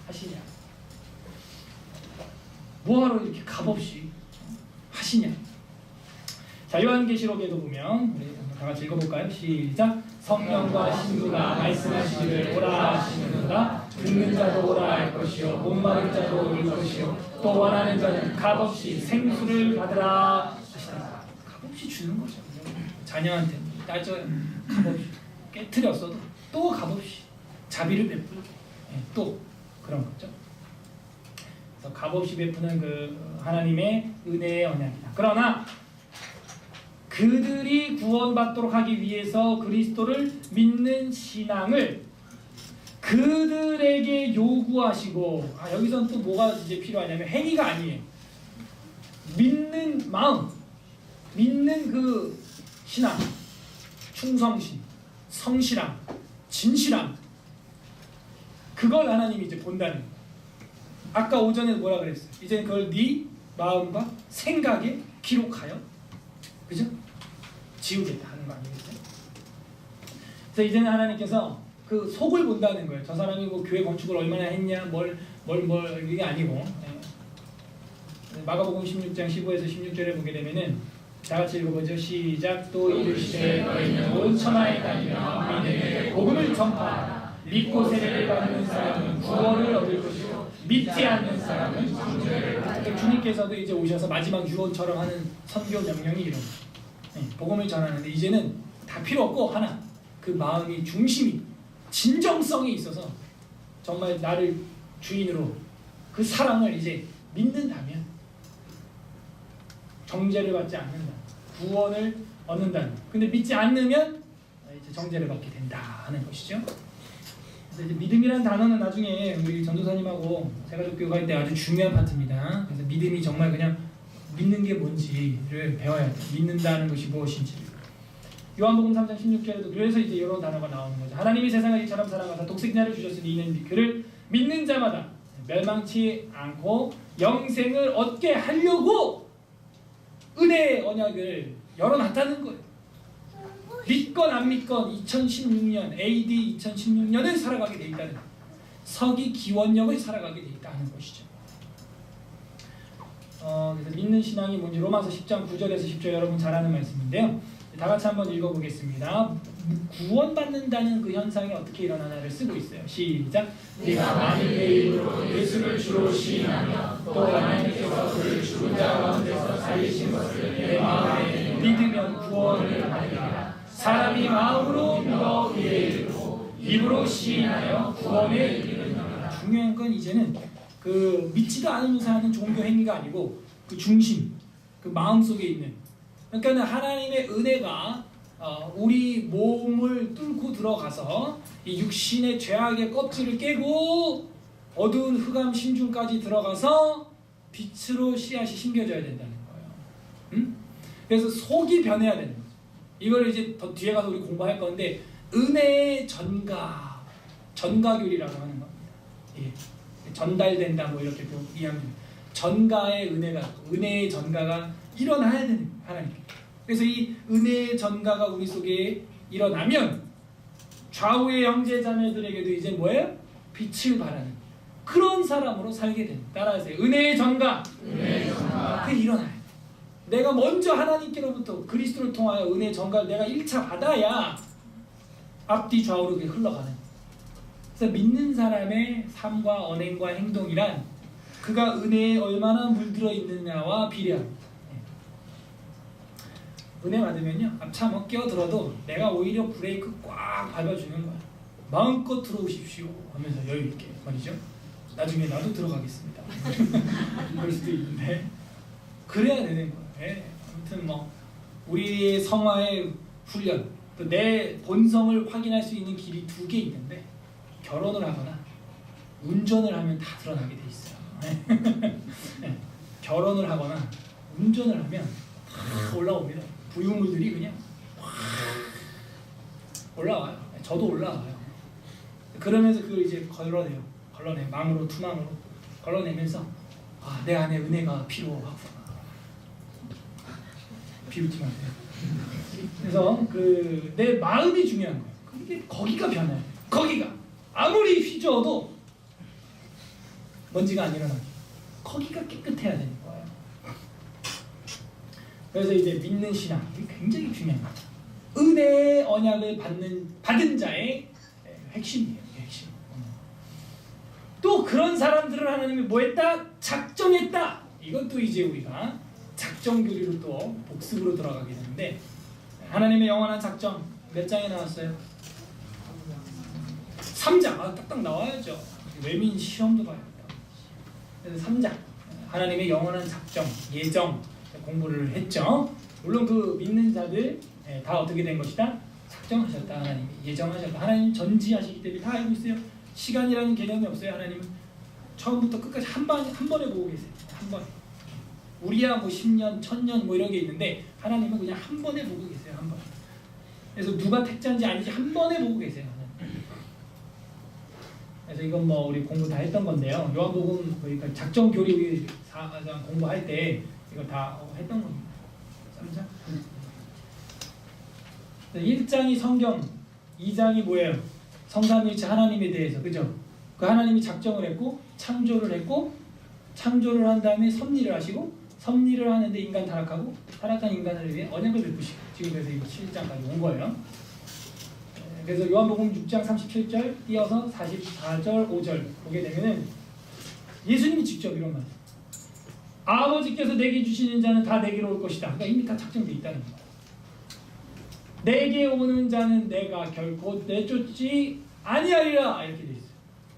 하시냐? 뭐하러 이렇게 값없이 하시냐? 자, 요한계시록에도 보면 우리 한번 다 같이 읽어볼까요? 시작. 성령과 신부가 말씀하시기를 오라 하시는도다. 듣는 자도 오라 할 것이요 목마른 자도 올 것이요 또 원하는 자는 값없이 생수를 받으라 하시다. 값없이 주는 거죠. 자녀한테 따져 값없이 깨트렸어도 또 값없이 자비를 베풀게 또 그런 거죠. 그래서 값없이 베푸는 그 하나님의 은혜의 언약이다. 그러나 그들이 구원받도록 하기 위해서 그리스도를 믿는 신앙을 그들에게 요구하시고 여기서는 또 뭐가 이제 필요하냐면 행위가 아니에요. 믿는 마음, 믿는 그 신앙, 충성심, 성실함, 진실함 그걸 하나님이 이제 본다는 거예요. 아까 오전에 뭐라 그랬어요? 이제 그걸 네 마음과 생각에 기록하여 그죠? 지우겠다 하는 거 아니겠어요? 그래서 이제는 하나님께서 그 속을 본다는 거예요. 저 사람이 뭐 교회 건축을 얼마나 했냐, 뭘 이게 아니고 마가복음 16장 15에서 16절에 보게 되면은 다 같이 읽어보죠. 시작. 또 이르시되 너희는 온 천하에 다니며 믿음의 복음을 전파하라. 믿고 세례를 받는 사람은 구원을 얻을 것이요 믿지 않는 사람은 정죄를 받을 것이다. 주님께서도 이제 오셔서 마지막 유언처럼 하는 선교 명령이 이런 복음을 전하는데 이제는 다 필요 없고 하나 그 마음이 중심이 진정성이 있어서 정말 나를 주인으로 그 사랑을 이제 믿는다면 정죄를 받지 않는다. 구원을 얻는다. 근데 믿지 않으면 이제 정죄를 받게 된다 하는 것이죠. 그래서 이제 믿음이라는 단어는 나중에 우리 전도사님하고 세가족 교육할 때 아주 중요한 파트입니다. 그래서 믿음이 정말 그냥 믿는 게 뭔지를 배워야 돼요. 믿는다는 것이 무엇인지. 요한복음 3장 16절에도 그래서 이제 이런 단어가 나오는 거죠. 하나님이 세상을 이처럼 사랑하사 독생자를 주셨으니 이는 그를 믿는 자마다 멸망치 않고 영생을 얻게 하려고 은혜의 언약을 열어놨다는 거예요. 믿건 안 믿건 2016년 AD 2016년을 살아가게 돼 있다는 거예요. 서기 기원력을 살아가게 돼 있다는 것이죠. 그래서 믿는 신앙이 뭔지 로마서 10장 9절에서 10절 여러분 잘 아는 말씀인데요. 다 같이 한번 읽어보겠습니다. 구원받는다는 그 현상이 어떻게 일어나나를 쓰고 있어요. 시작. 네가 만일 내 이름으로 예수를 주로 시인하며 또 하나님께서 그를 죽은 자 가운데서 살리신 것을 내 마음에 믿으면 구원을 받으리라. 사람이 마음으로 믿어 의에 이르고 입으로 시인하여 구원에 이르느니라. 중요한 건 이제는 그 믿지도 않으면서 하는 종교 행위가 아니고 그 중심, 그 마음 속에 있는. 그러니까 하나님의 은혜가 우리 몸을 뚫고 들어가서 이 육신의 죄악의 껍질을 깨고 어두운 흑암 심중까지 들어가서 빛으로 씨앗이 심겨져야 된다는 거예요. 응? 그래서 속이 변해야 되는 거죠. 이걸 이제 더 뒤에 가서 우리 공부할 건데 은혜의 전가교리라고 하는 겁니다. 예. 전달된다 뭐 이렇게 이해하면 전가의 은혜의 전가가 일어나야 되는 거예요. 하나님께. 그래서 이 은혜의 전가가 우리 속에 일어나면 좌우의 형제 자매들에게도 이제 뭐예요? 빛을 발하는 그런 사람으로 살게 됩니다. 따라하세요. 은혜의 전가. 그게 일어나요. 내가 먼저 하나님께로부터 그리스도를 통하여 은혜의 전가를 내가 1차 받아야 앞뒤 좌우로 그게 흘러가는 거예요. 그래서 믿는 사람의 삶과 언행과 행동이란 그가 은혜에 얼마나 물들어 있느냐와 비례합니다. 은혜 받으면요, 참 끼어들어도 내가 오히려 브레이크 꽉 밟아주는 거야. 마음껏 들어오십시오 하면서 여유 있게 말이죠. 나중에 나도 들어가겠습니다. 그럴 수도 있는데 그래야 되는 거예요. 예. 아무튼 뭐 우리의 성화의 훈련, 또 내 본성을 확인할 수 있는 길이 2개 있는데 결혼을 하거나 운전을 하면 다 드러나게 돼 있어요. 예. 결혼을 하거나 운전을 하면 다 올라옵니다. 부유물들이 그냥 올라와요. 저도 올라와요. 그러면서 그걸 이제 걸러내 망으로 투망으로 걸러내면서 내 안에 은혜가 필요하구나. 비웃지 마세요. 그래서 내 마음이 중요한 거예요. 그게 거기가 변해요. 거기가 아무리 휘저어도 먼지가 안 일어나죠. 거기가 깨끗해야 되는 거예요. 그래서 이제 믿는 신앙, 이게 굉장히 중요한 거죠. 은혜의 언약을 받은 자의 핵심이에요. 핵심. 또 그런 사람들을 하나님이 뭐했다? 작정했다. 이것도 이제 우리가 작정교리로 또 복습으로 들어가게 되는데 하나님의 영원한 작정 몇 장에 나왔어요? 3장. 딱딱 나와야죠. 외민 시험도 봐야 돼요. 그래서 3장. 하나님의 영원한 작정, 예정 공부를 했죠. 물론 그 믿는 자들 다 어떻게 된 것이다? 작정하셨다. 하나님이 예정하셨다. 하나님 전지하시기 때문에 다 알고 있어요. 시간이라는 개념이 없어요. 하나님은 처음부터 끝까지 한 번에 보고 계세요. 한 번에. 우리야 뭐 10년, 1000년 뭐 이런 게 있는데 하나님은 그냥 한 번에 보고 계세요. 한 번. 그래서 누가 택자인지 아닌지 한 번에 보고 계세요. 하나님. 그래서 이건 뭐 우리 공부 다 했던 건데요. 요한복음 그러니까 작정 교리 우리 4장 공부할 때 이거 다 했던 겁니다. 3장. 1장이 성경, 2장이 뭐예요? 성삼일체 하나님에 대해서, 그죠? 그 하나님이 작정을 했고 창조를 했고 창조를 한 다음에 섭리를 하시고 섭리를 하는데 인간 타락하고 타락한 인간을 위해 언약을 베푸시고 지금 그래서 이 7장까지 온 거예요. 그래서 요한복음 6장 37절 이어서 44절 5절 보게 되면은 예수님이 직접 이런 말. 아버지께서 내게 주시는 자는 다 내게로 올 것이다. 그러니까 이미 다 작정돼 있다는 거예요. 내게 오는 자는 내가 결코 내쫓지 아니하리라 이렇게 돼 있어요.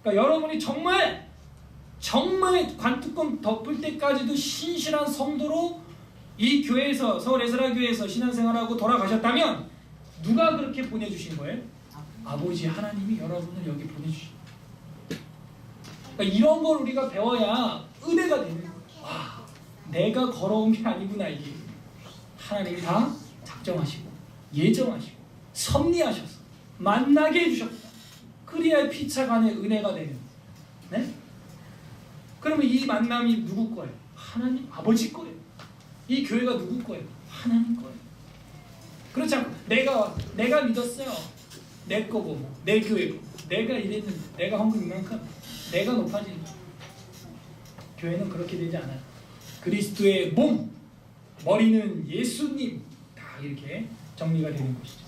그러니까 여러분이 정말 관뚜껑 덮을 때까지도 신실한 성도로 이 교회에서 서울 에스라 교회에서 신앙생활하고 돌아가셨다면 누가 그렇게 보내주신 거예요? 아버지 하나님이 여러분을 여기 보내주신 거예요. 그러니까 이런 걸 우리가 배워야 은혜가 되는 거예요. 와, 내가 걸어온 게 아니구나 이게. 하나님이 다 작정하시고 예정하시고 섭리하셔서 만나게 해주셨구나. 그래야 피차간의 은혜가 되는. 네? 그러면 이 만남이 누구 거예요? 하나님 아버지 거예요. 이 교회가 누구 거예요? 하나님 거예요. 그렇지 않고 내가 믿었어요. 내 거고 내 교회고 내가 이랬는데 내가 헌금 이만큼 내가 높아지는 거예요. 교회는 그렇게 되지 않아요. 그리스도의 몸, 머리는 예수님, 다 이렇게 정리가 되는 것이죠.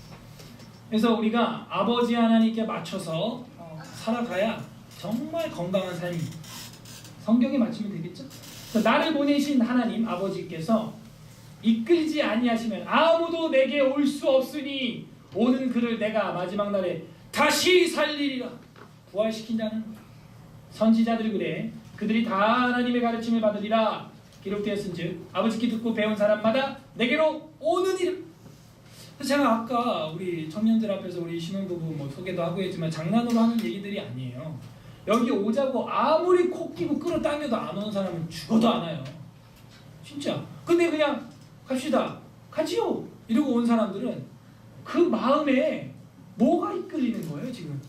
그래서 우리가 아버지 하나님께 맞춰서 살아가야 정말 건강한 삶이 성경에 맞추면 되겠죠. 나를 보내신 하나님 아버지께서 이끌지 아니하시면 아무도 내게 올 수 없으니 오는 그를 내가 마지막 날에 다시 살리리라. 부활시킨 자는 선지자들이 그래. 그들이 다 하나님의 가르침을 받으리라 기록되었은즉 아버지께 듣고 배운 사람마다 내게로 오느니라. 제가 아까 우리 청년들 앞에서 우리 신혼부부 뭐 소개도 하고 했지만 장난으로 하는 얘기들이 아니에요. 여기 오자고 아무리 코 끼고 끌어당겨도 안 오는 사람은 죽어도 안 와요. 진짜. 근데 그냥 갑시다. 가지요. 이러고 온 사람들은 그 마음에 뭐가 이끌리는 거예요 지금.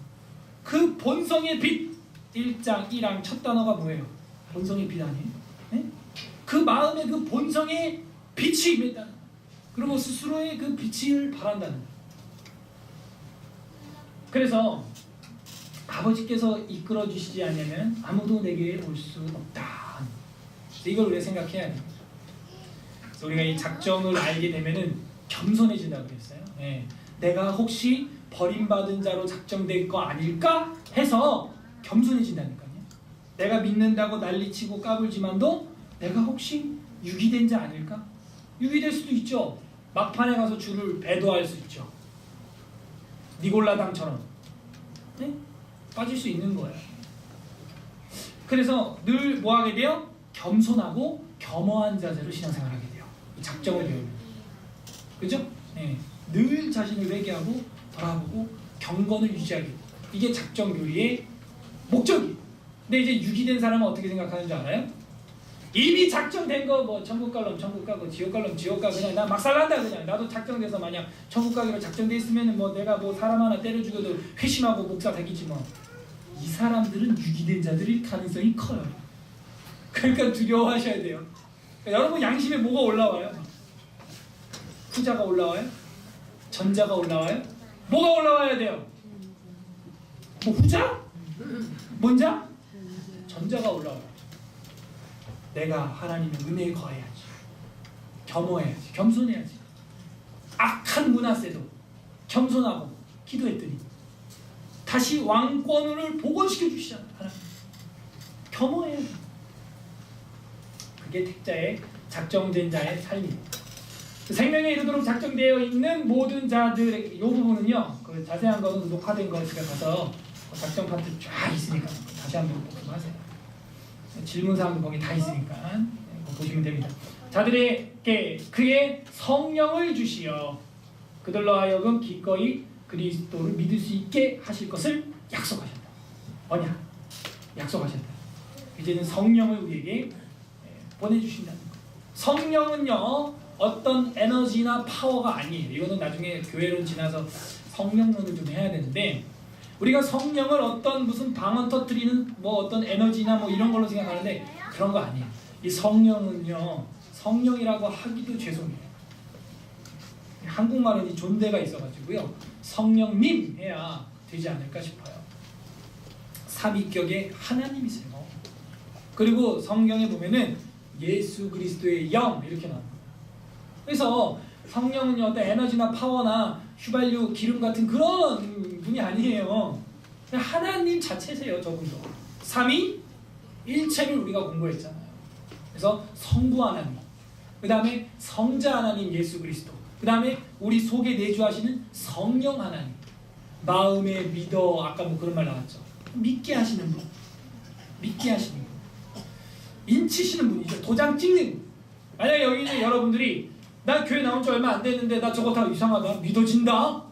그 본성의 빛. 1장 1항 첫 단어가 뭐예요? 본성의 빛 아니에요? 네? 그 마음에 그 본성의 빛이 임했다는 거예요. 그리고 스스로의 그 빛을 바란다는 거예요. 그래서 아버지께서 이끌어 주시지 않으면 아무도 내게 올 수 없다. 이걸 우리가 생각해야 돼요. 그래서 우리가 이 작정을 알게 되면은 겸손해진다고 그랬어요. 네. 내가 혹시 버림받은 자로 작정될 거 아닐까 해서 겸손해진다니까요. 내가 믿는다고 난리치고 까불지만도 내가 혹시 유기된 자 아닐까? 유기될 수도 있죠. 막판에 가서 주를 배도할 수 있죠. 니골라당처럼. 네? 빠질 수 있는 거예요. 그래서 늘 뭐 하게 돼요? 겸손하고 겸허한 자세로 신앙생활하게 돼요. 작정을 배우면. 그죠? 네. 늘 자신을 회개하고 돌아보고 경건을 유지하게 돼요. 이게 작정교리의 목적이에요. 근데 이제 유기된 사람은 어떻게 생각하는 줄 알아요? 이미 작정된 거 뭐 천국 갈놈 천국 가고 지옥 갈놈 지옥 가 그냥 나 막 살란다 그냥 나도 작정돼서 만약 천국 가기로 작정돼 있으면 뭐 내가 뭐 사람 하나 때려 죽여도 회심하고 목사 되겠지 뭐. 이 사람들은 유기된 자들일 가능성이 커요. 그러니까 두려워하셔야 돼요. 그러니까 여러분 양심에 뭐가 올라와요? 후자가 올라와요? 전자가 올라와요? 뭐가 올라와야 돼요? 뭐 후자? 뭔자? 전자가 올라와요. 내가 하나님의 은혜에 거해야지. 겸허해야지. 겸손해야지. 악한 문화세도 겸손하고 기도했더니 다시 왕권을 복원시켜 주시잖아요. 하나님. 겸허해야지. 그게 택자의 작정된 자의 삶이에요. 생명에 이르도록 작정되어 있는 모든 자들의 이 부분은요. 그 자세한 거는 녹화된 거 집에 가서 작정 파트 쫙 있으니까 다시 한번 복습하세요. 질문사항도 거기 다 있으니까 보시면 됩니다. 자들에게 그의 성령을 주시어 그들로 하여금 기꺼이 그리스도를 믿을 수 있게 하실 것을 약속하셨다. 언약 약속하셨다. 이제는 성령을 우리에게 보내주신다는 거. 성령은요 어떤 에너지나 파워가 아니에요. 이거는 나중에 교회론 지나서 성령론을 좀 해야 되는데 우리가 성령을 어떤 무슨 방언 터뜨리는 뭐 어떤 에너지나 뭐 이런 걸로 생각하는데 그런 거 아니에요. 이 성령은요 성령이라고 하기도 죄송해요. 한국말은 이 존대가 있어가지고요 성령님 해야 되지 않을까 싶어요. 삼위격의 하나님이세요. 그리고 성경에 보면은 예수 그리스도의 영 이렇게 나옵니다. 그래서 성령은요 어떤 에너지나 파워나 휘발유 기름 같은 그런 분이 아니에요. 하나님 자체세요. 저분도 삼위 일체를 우리가 공부했잖아요. 그래서 성부 하나님, 그 다음에 성자 하나님 예수 그리스도, 그 다음에 우리 속에 내주하시는 성령 하나님. 마음에 믿어 아까 뭐 그런 말 나왔죠. 믿게 하시는 분, 믿게 하시는 분, 인치시는 분이죠. 도장 찍는 분. 만약에 여기 있는 여러분들이 나 교회 나온 지 얼마 안 됐는데 나 저거 다 이상하다 믿어진다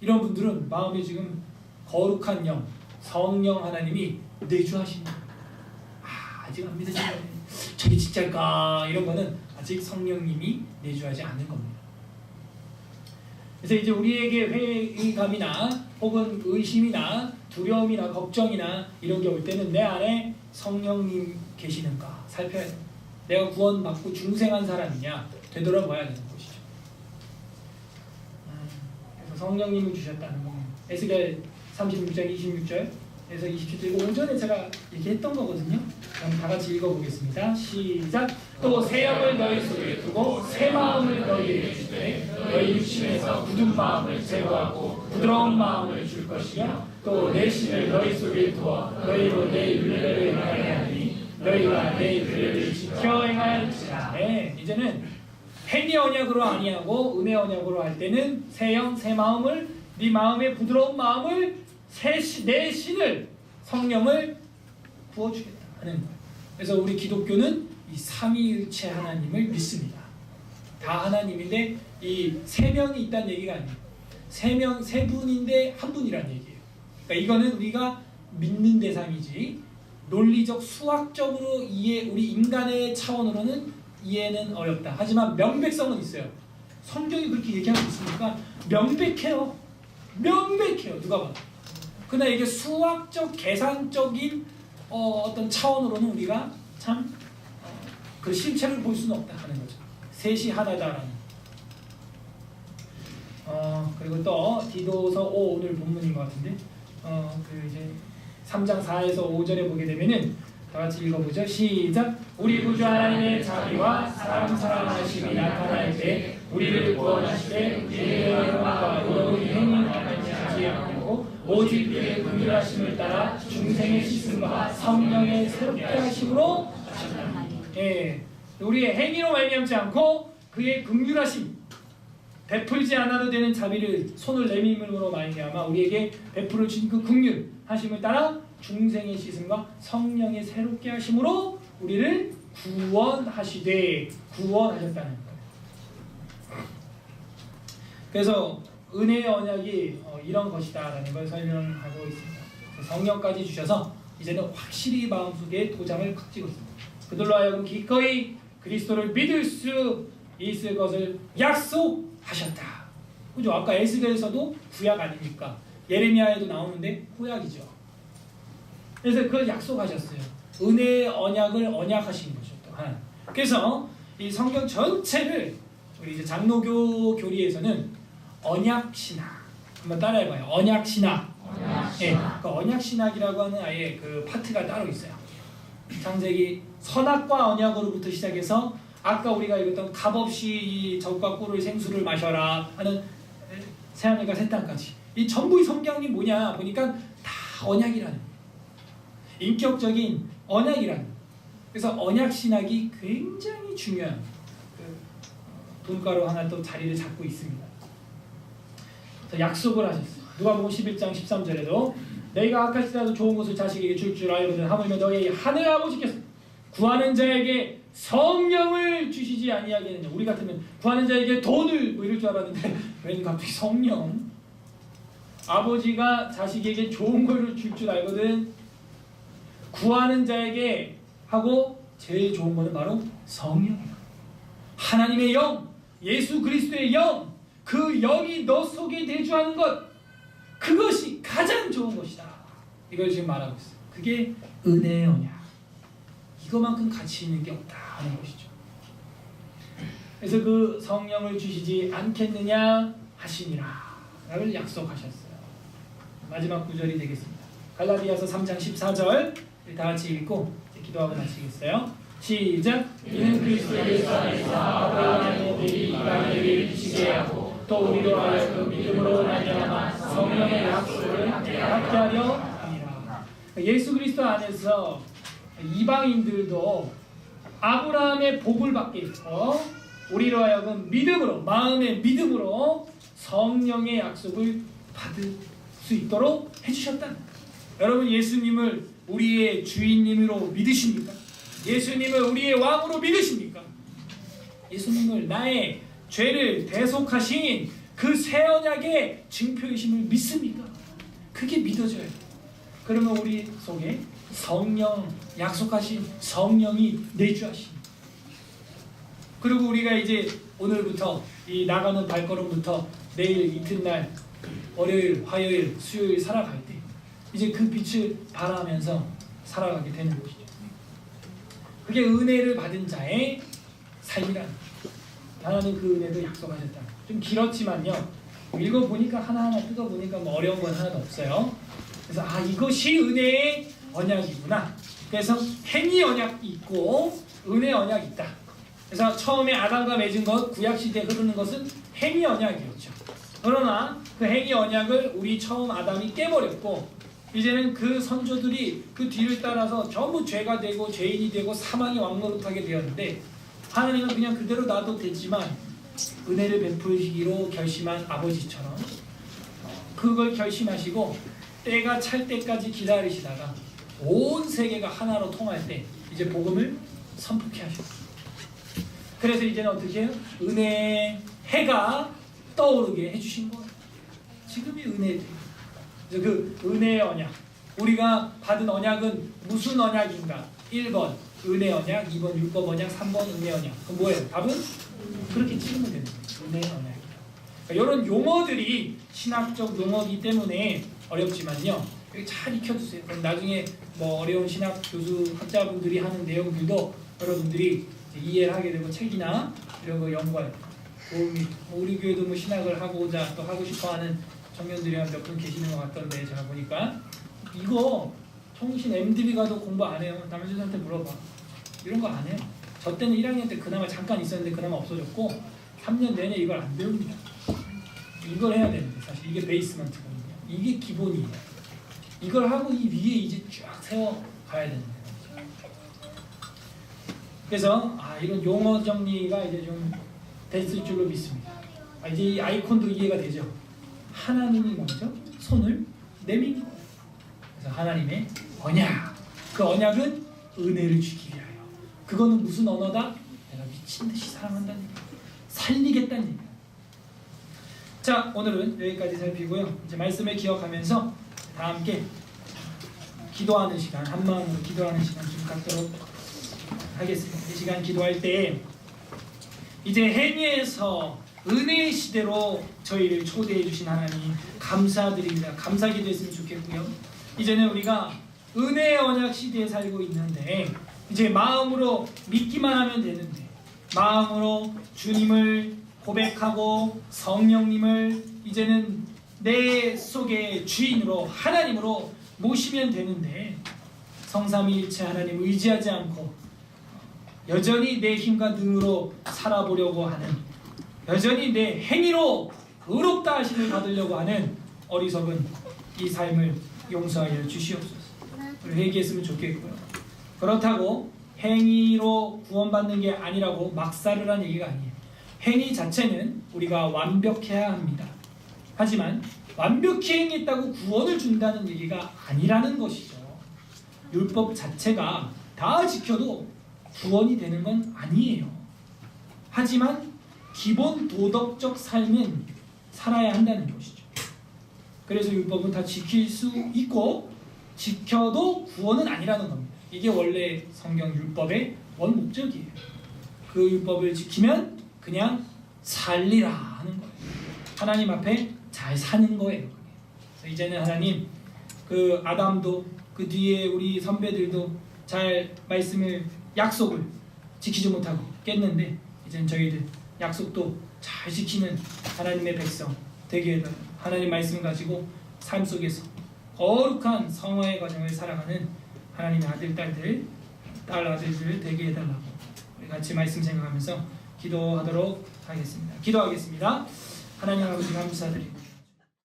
이런 분들은 마음에 지금 거룩한 영 성령 하나님이 내주하시는 거예요. 아직 안 믿어지네 저게 진짜일까 이런 거는 아직 성령님이 내주하지 않은 겁니다. 그래서 이제 우리에게 회의감이나 혹은 의심이나 두려움이나 걱정이나 이런 게 올 때는 내 안에 성령님 계시는가 살펴야 돼. 내가 구원받고 중생한 사람이냐 되돌아봐야 되는 것이죠. 그래서 성령님을 주셨다는 거. 에스겔 36장 26절에서 27절 이거 오전에 제가 얘기했던 거거든요. 그럼 다 같이 읽어보겠습니다. 시작. 또 새 영을 너희 속에 두고 새 마음을 너희에게 주되 너희 육신에서 굳은 마음을 제거하고 부드러운 마음을 줄 것이며 또 내 신을 너희 속에 두어 너희로 내 율례를 행하게 하니 너희가 내 율례를 지켜 행할지라. 네, 이제는 행위 언약으로 아니하고 은혜 언약으로 할 때는 새 영, 새 마음을 네 마음의 부드러운 마음을 내 신을 성령을 부어주겠다 하는 거예요. 그래서 우리 기독교는 이 삼위일체 하나님을 믿습니다. 다 하나님인데 이 세 명이 있다는 얘기가 아니에요. 세 분인데 한 분이라는 얘기예요. 그러니까 이거는 우리가 믿는 대상이지 논리적 수학적으로 우리 인간의 차원으로는 이해는 어렵다. 하지만 명백성은 있어요. 성경이 그렇게 얘기하고 있으니까 명백해요. 누가 봐도. 그러나 이게 수학적 계산적인 어떤 차원으로는 우리가 참 그 실체를 볼 수는 없다 하는 거죠. 셋이 하나다라는. 그리고 또 디도서 5 오늘 본문인 것 같은데 그 이제 3장 4에서 5절에 보게 되면은 다 같이 읽어보죠. 시작. 우리 구주 하나님의 자비와 사람 사랑하심이 나타날 때 우리를 구원하시되 우리의 영광과 의로운 행위를 하지 않고 오직 그의 긍휼하심을 따라 중생의 씻음과 성령의 새롭게 하심으로 하셨다. 예, 우리의 행위로 말미암지 않고 그의 긍휼하심 베풀지 않아도 되는 자비를 손을 내밀므로 말미암아 우리에게 베풀어 주신 그 긍휼 하심을 따라 중생의 씻음과 성령의 새롭게 하심으로 우리를 구원하셨다는 거예요. 그래서 은혜의 언약이 이런 것이다라는 걸 설명하고 있습니다. 성령까지 주셔서 이제는 확실히 마음속에 도장을 콱 찍었습니다. 그들로 하여금 기꺼이 그리스도를 믿을 수 있을 것을 약속하셨다. 그죠? 아까 에스겔에서도 구약 아닙니까? 예레미야에도 나오는데 구약이죠. 그래서 그걸 약속하셨어요. 은혜의 언약을 언약하신 거죠. 또 하나. 그래서 이 성경 전체를 우리 이제 장로교 교리에서는 언약신학 한번 따라해봐요. 언약신학. 예, 그 언약신학이라고 하는 아예 그 파트가 따로 있어요. 창세기 선악과 언약으로부터 시작해서 아까 우리가 읽었던 값없이 이 적과 꿀을 생수를 마셔라 하는 새하늘과 새 땅까지 이 전부의 성경이 뭐냐 보니까 다 언약이라는 인격적인 언약이라는. 그래서 언약신학이 굉장히 중요한 그 분과로 하나 또 자리를 잡고 있습니다. 약속을 하셨어요. 누가복음 11장 13절에도 너희가 악할지라도 좋은 것을 자식에게 줄 알거든 하물며 너희 하늘 아버지께서 구하는 자에게 성령을 주시지 아니하겠느냐. 우리 같으면 구하는 자에게 돈을 뭐 이럴 줄 알았는데 왠 갑자기 성령. 아버지가 자식에게 좋은 걸 줄 줄 알거든. 구하는 자에게 하고 제일 좋은 거는 바로 성령이에요. 하나님의 영, 예수 그리스도의 영, 그 영이 너 속에 내주하는 것, 그것이 가장 좋은 것이다. 이걸 지금 말하고 있어요. 그게 은혜의 언약. 이거만큼 가치 있는 게 없다 하는 것이죠. 그래서 그 성령을 주시지 않겠느냐 하시니라 라를 약속하셨어요. 마지막 구절이 되겠습니다. 갈라디아서 3장 14절 다 같이 읽고 기도하고 마치겠어요. 시작. 이는 그리스도 예수 안에서 아브라함의 복이 이방인에게 미치게 하고 또 우리로 하여금 믿음으로 말미암아 성령의 약속을 받게 하려 함이라. 예수 그리스도 안에서 이방인들도 아브라함의 복을 받게 했고 우리로 하여금 믿음으로 마음의 믿음으로 성령의 약속을 받을 수 있도록 해주셨다. 여러분 예수님을 우리의 주인님으로 믿으십니까? 예수님을 우리의 왕으로 믿으십니까? 예수님을 나의 죄를 대속하신 그 새 언약의 증표이심을 믿습니까? 그게 믿어져요. 그러면 우리 속에 성령, 약속하신 성령이 내주하신. 그리고 우리가 이제 오늘부터 이 나가는 발걸음부터 내일 이튿날 월요일, 화요일, 수요일 살아갈 때 이제 그 빛을 바라면서 살아가게 되는 것이죠. 그게 은혜를 받은 자의 삶이라는 거죠. 하나님 그 은혜도 약속하셨다. 좀 길었지만요. 읽어보니까 하나하나 뜯어보니까 뭐 어려운 건 하나도 없어요. 그래서 이것이 은혜의 언약이구나. 그래서 행위 언약이 있고 은혜 언약이 있다. 그래서 처음에 아담과 맺은 것, 구약시대에 흐르는 것은 행위 언약이었죠. 그러나 그 행위 언약을 우리 처음 아담이 깨버렸고 이제는 그 선조들이 그 뒤를 따라서 전부 죄가 되고 죄인이 되고 사망이 왕노릇하게 되었는데 하나님은 그냥 그대로 놔도 되지만 은혜를 베푸시기로 결심한 아버지처럼 그걸 결심하시고 때가 찰 때까지 기다리시다가 온 세계가 하나로 통할 때 이제 복음을 선포케 하셨어요. 그래서 이제는 어떻게 해요? 은혜의 해가 떠오르게 해주신 거예요. 지금이 은혜예요. 그래서 그 은혜의 언약, 우리가 받은 언약은 무슨 언약인가? 1번 은혜 언약, 2번 율법 언약, 3번 은혜 언약. 그럼 뭐예요? 답은 그렇게 찍으면 되는 거예요. 은혜 언약. 그러니까 이런 용어들이 신학적 용어이기 때문에 어렵지만요. 잘 익혀두세요. 그럼 나중에 뭐 어려운 신학 교수 학자분들이 하는 내용들도 여러분들이 이해를 하게 되고 책이나 이런 거 연구할 도움이. 우리 교회도 뭐 신학을 하고자 또 하고 싶어하는 청년들이 몇 분 계시는 것 같던데 제가 보니까 이거 통신 MDB 가도 공부 안 해요. 남의 교수한테 물어봐. 이런 거 안 해요. 저 때는 1학년 때 그나마 잠깐 있었는데 그나마 없어졌고 3년 내내 이걸 안 배웁니다. 이걸 해야 되는데 사실 이게 베이스먼트거든요. 이게 기본이에요. 이걸 하고 이 위에 이제 쫙 세워 가야 되는 거예요. 그래서 이런 용어 정리가 이제 좀 됐을 줄로 믿습니다. 이제 이 아이콘도 이해가 되죠. 하나님이 먼저 손을 내민 거예요. 그래서 하나님의 언약. 그 언약은 은혜를 주기 위하여. 그거는 무슨 언어다? 내가 미친 듯이 사랑한다는 얘기야. 살리겠다는 얘기야. 자, 오늘은 여기까지 살피고요. 이제 말씀을 기억하면서 다 함께 기도하는 시간, 한 마음으로 기도하는 시간 좀 갖도록 하겠습니다. 이 시간 기도할 때 이제 행위에서 은혜의 시대로 저희를 초대해 주신 하나님 감사드립니다. 감사기도 했으면 좋겠고요. 이제는 우리가 은혜의 언약 시대에 살고 있는데 이제 마음으로 믿기만 하면 되는데 마음으로 주님을 고백하고 성령님을 이제는 내 속의 주인으로 하나님으로 모시면 되는데 성삼위일체 하나님 의지하지 않고 여전히 내 힘과 능으로 살아보려고 하는 여전히 내 행위로 의롭다 하심을 받으려고 하는 어리석은 이 삶을 용서하여 주시옵소서. 우리 회개했으면 좋겠고요. 그렇다고 행위로 구원받는 게 아니라고 막살을 얘기가 아니에요. 행위 자체는 우리가 완벽해야 합니다. 하지만 완벽히 행했다고 구원을 준다는 얘기가 아니라는 것이죠. 율법 자체가 다 지켜도 구원이 되는 건 아니에요. 하지만 기본 도덕적 삶은 살아야 한다는 것이죠. 그래서 율법은 다 지킬 수 있고 지켜도 구원은 아니라는 겁니다. 이게 원래 성경 율법의 원 목적이에요. 그 율법을 지키면 그냥 살리라 하는 거예요. 하나님 앞에 잘 사는 거예요. 그래서 이제는 하나님 그 아담도 그 뒤에 우리 선배들도 잘 말씀을 약속을 지키지 못하고 깼는데 이제는 저희들 약속도 잘 지키는 하나님의 백성 되게 해달라고 하나님 말씀 가지고 삶 속에서 거룩한 성화의 과정을 살아가는 하나님의 아들, 딸들, 딸, 아들들 되게 해달라고 우리 같이 말씀 생각하면서 기도하도록 하겠습니다. 기도하겠습니다. 하나님 아버지 감사드립니다.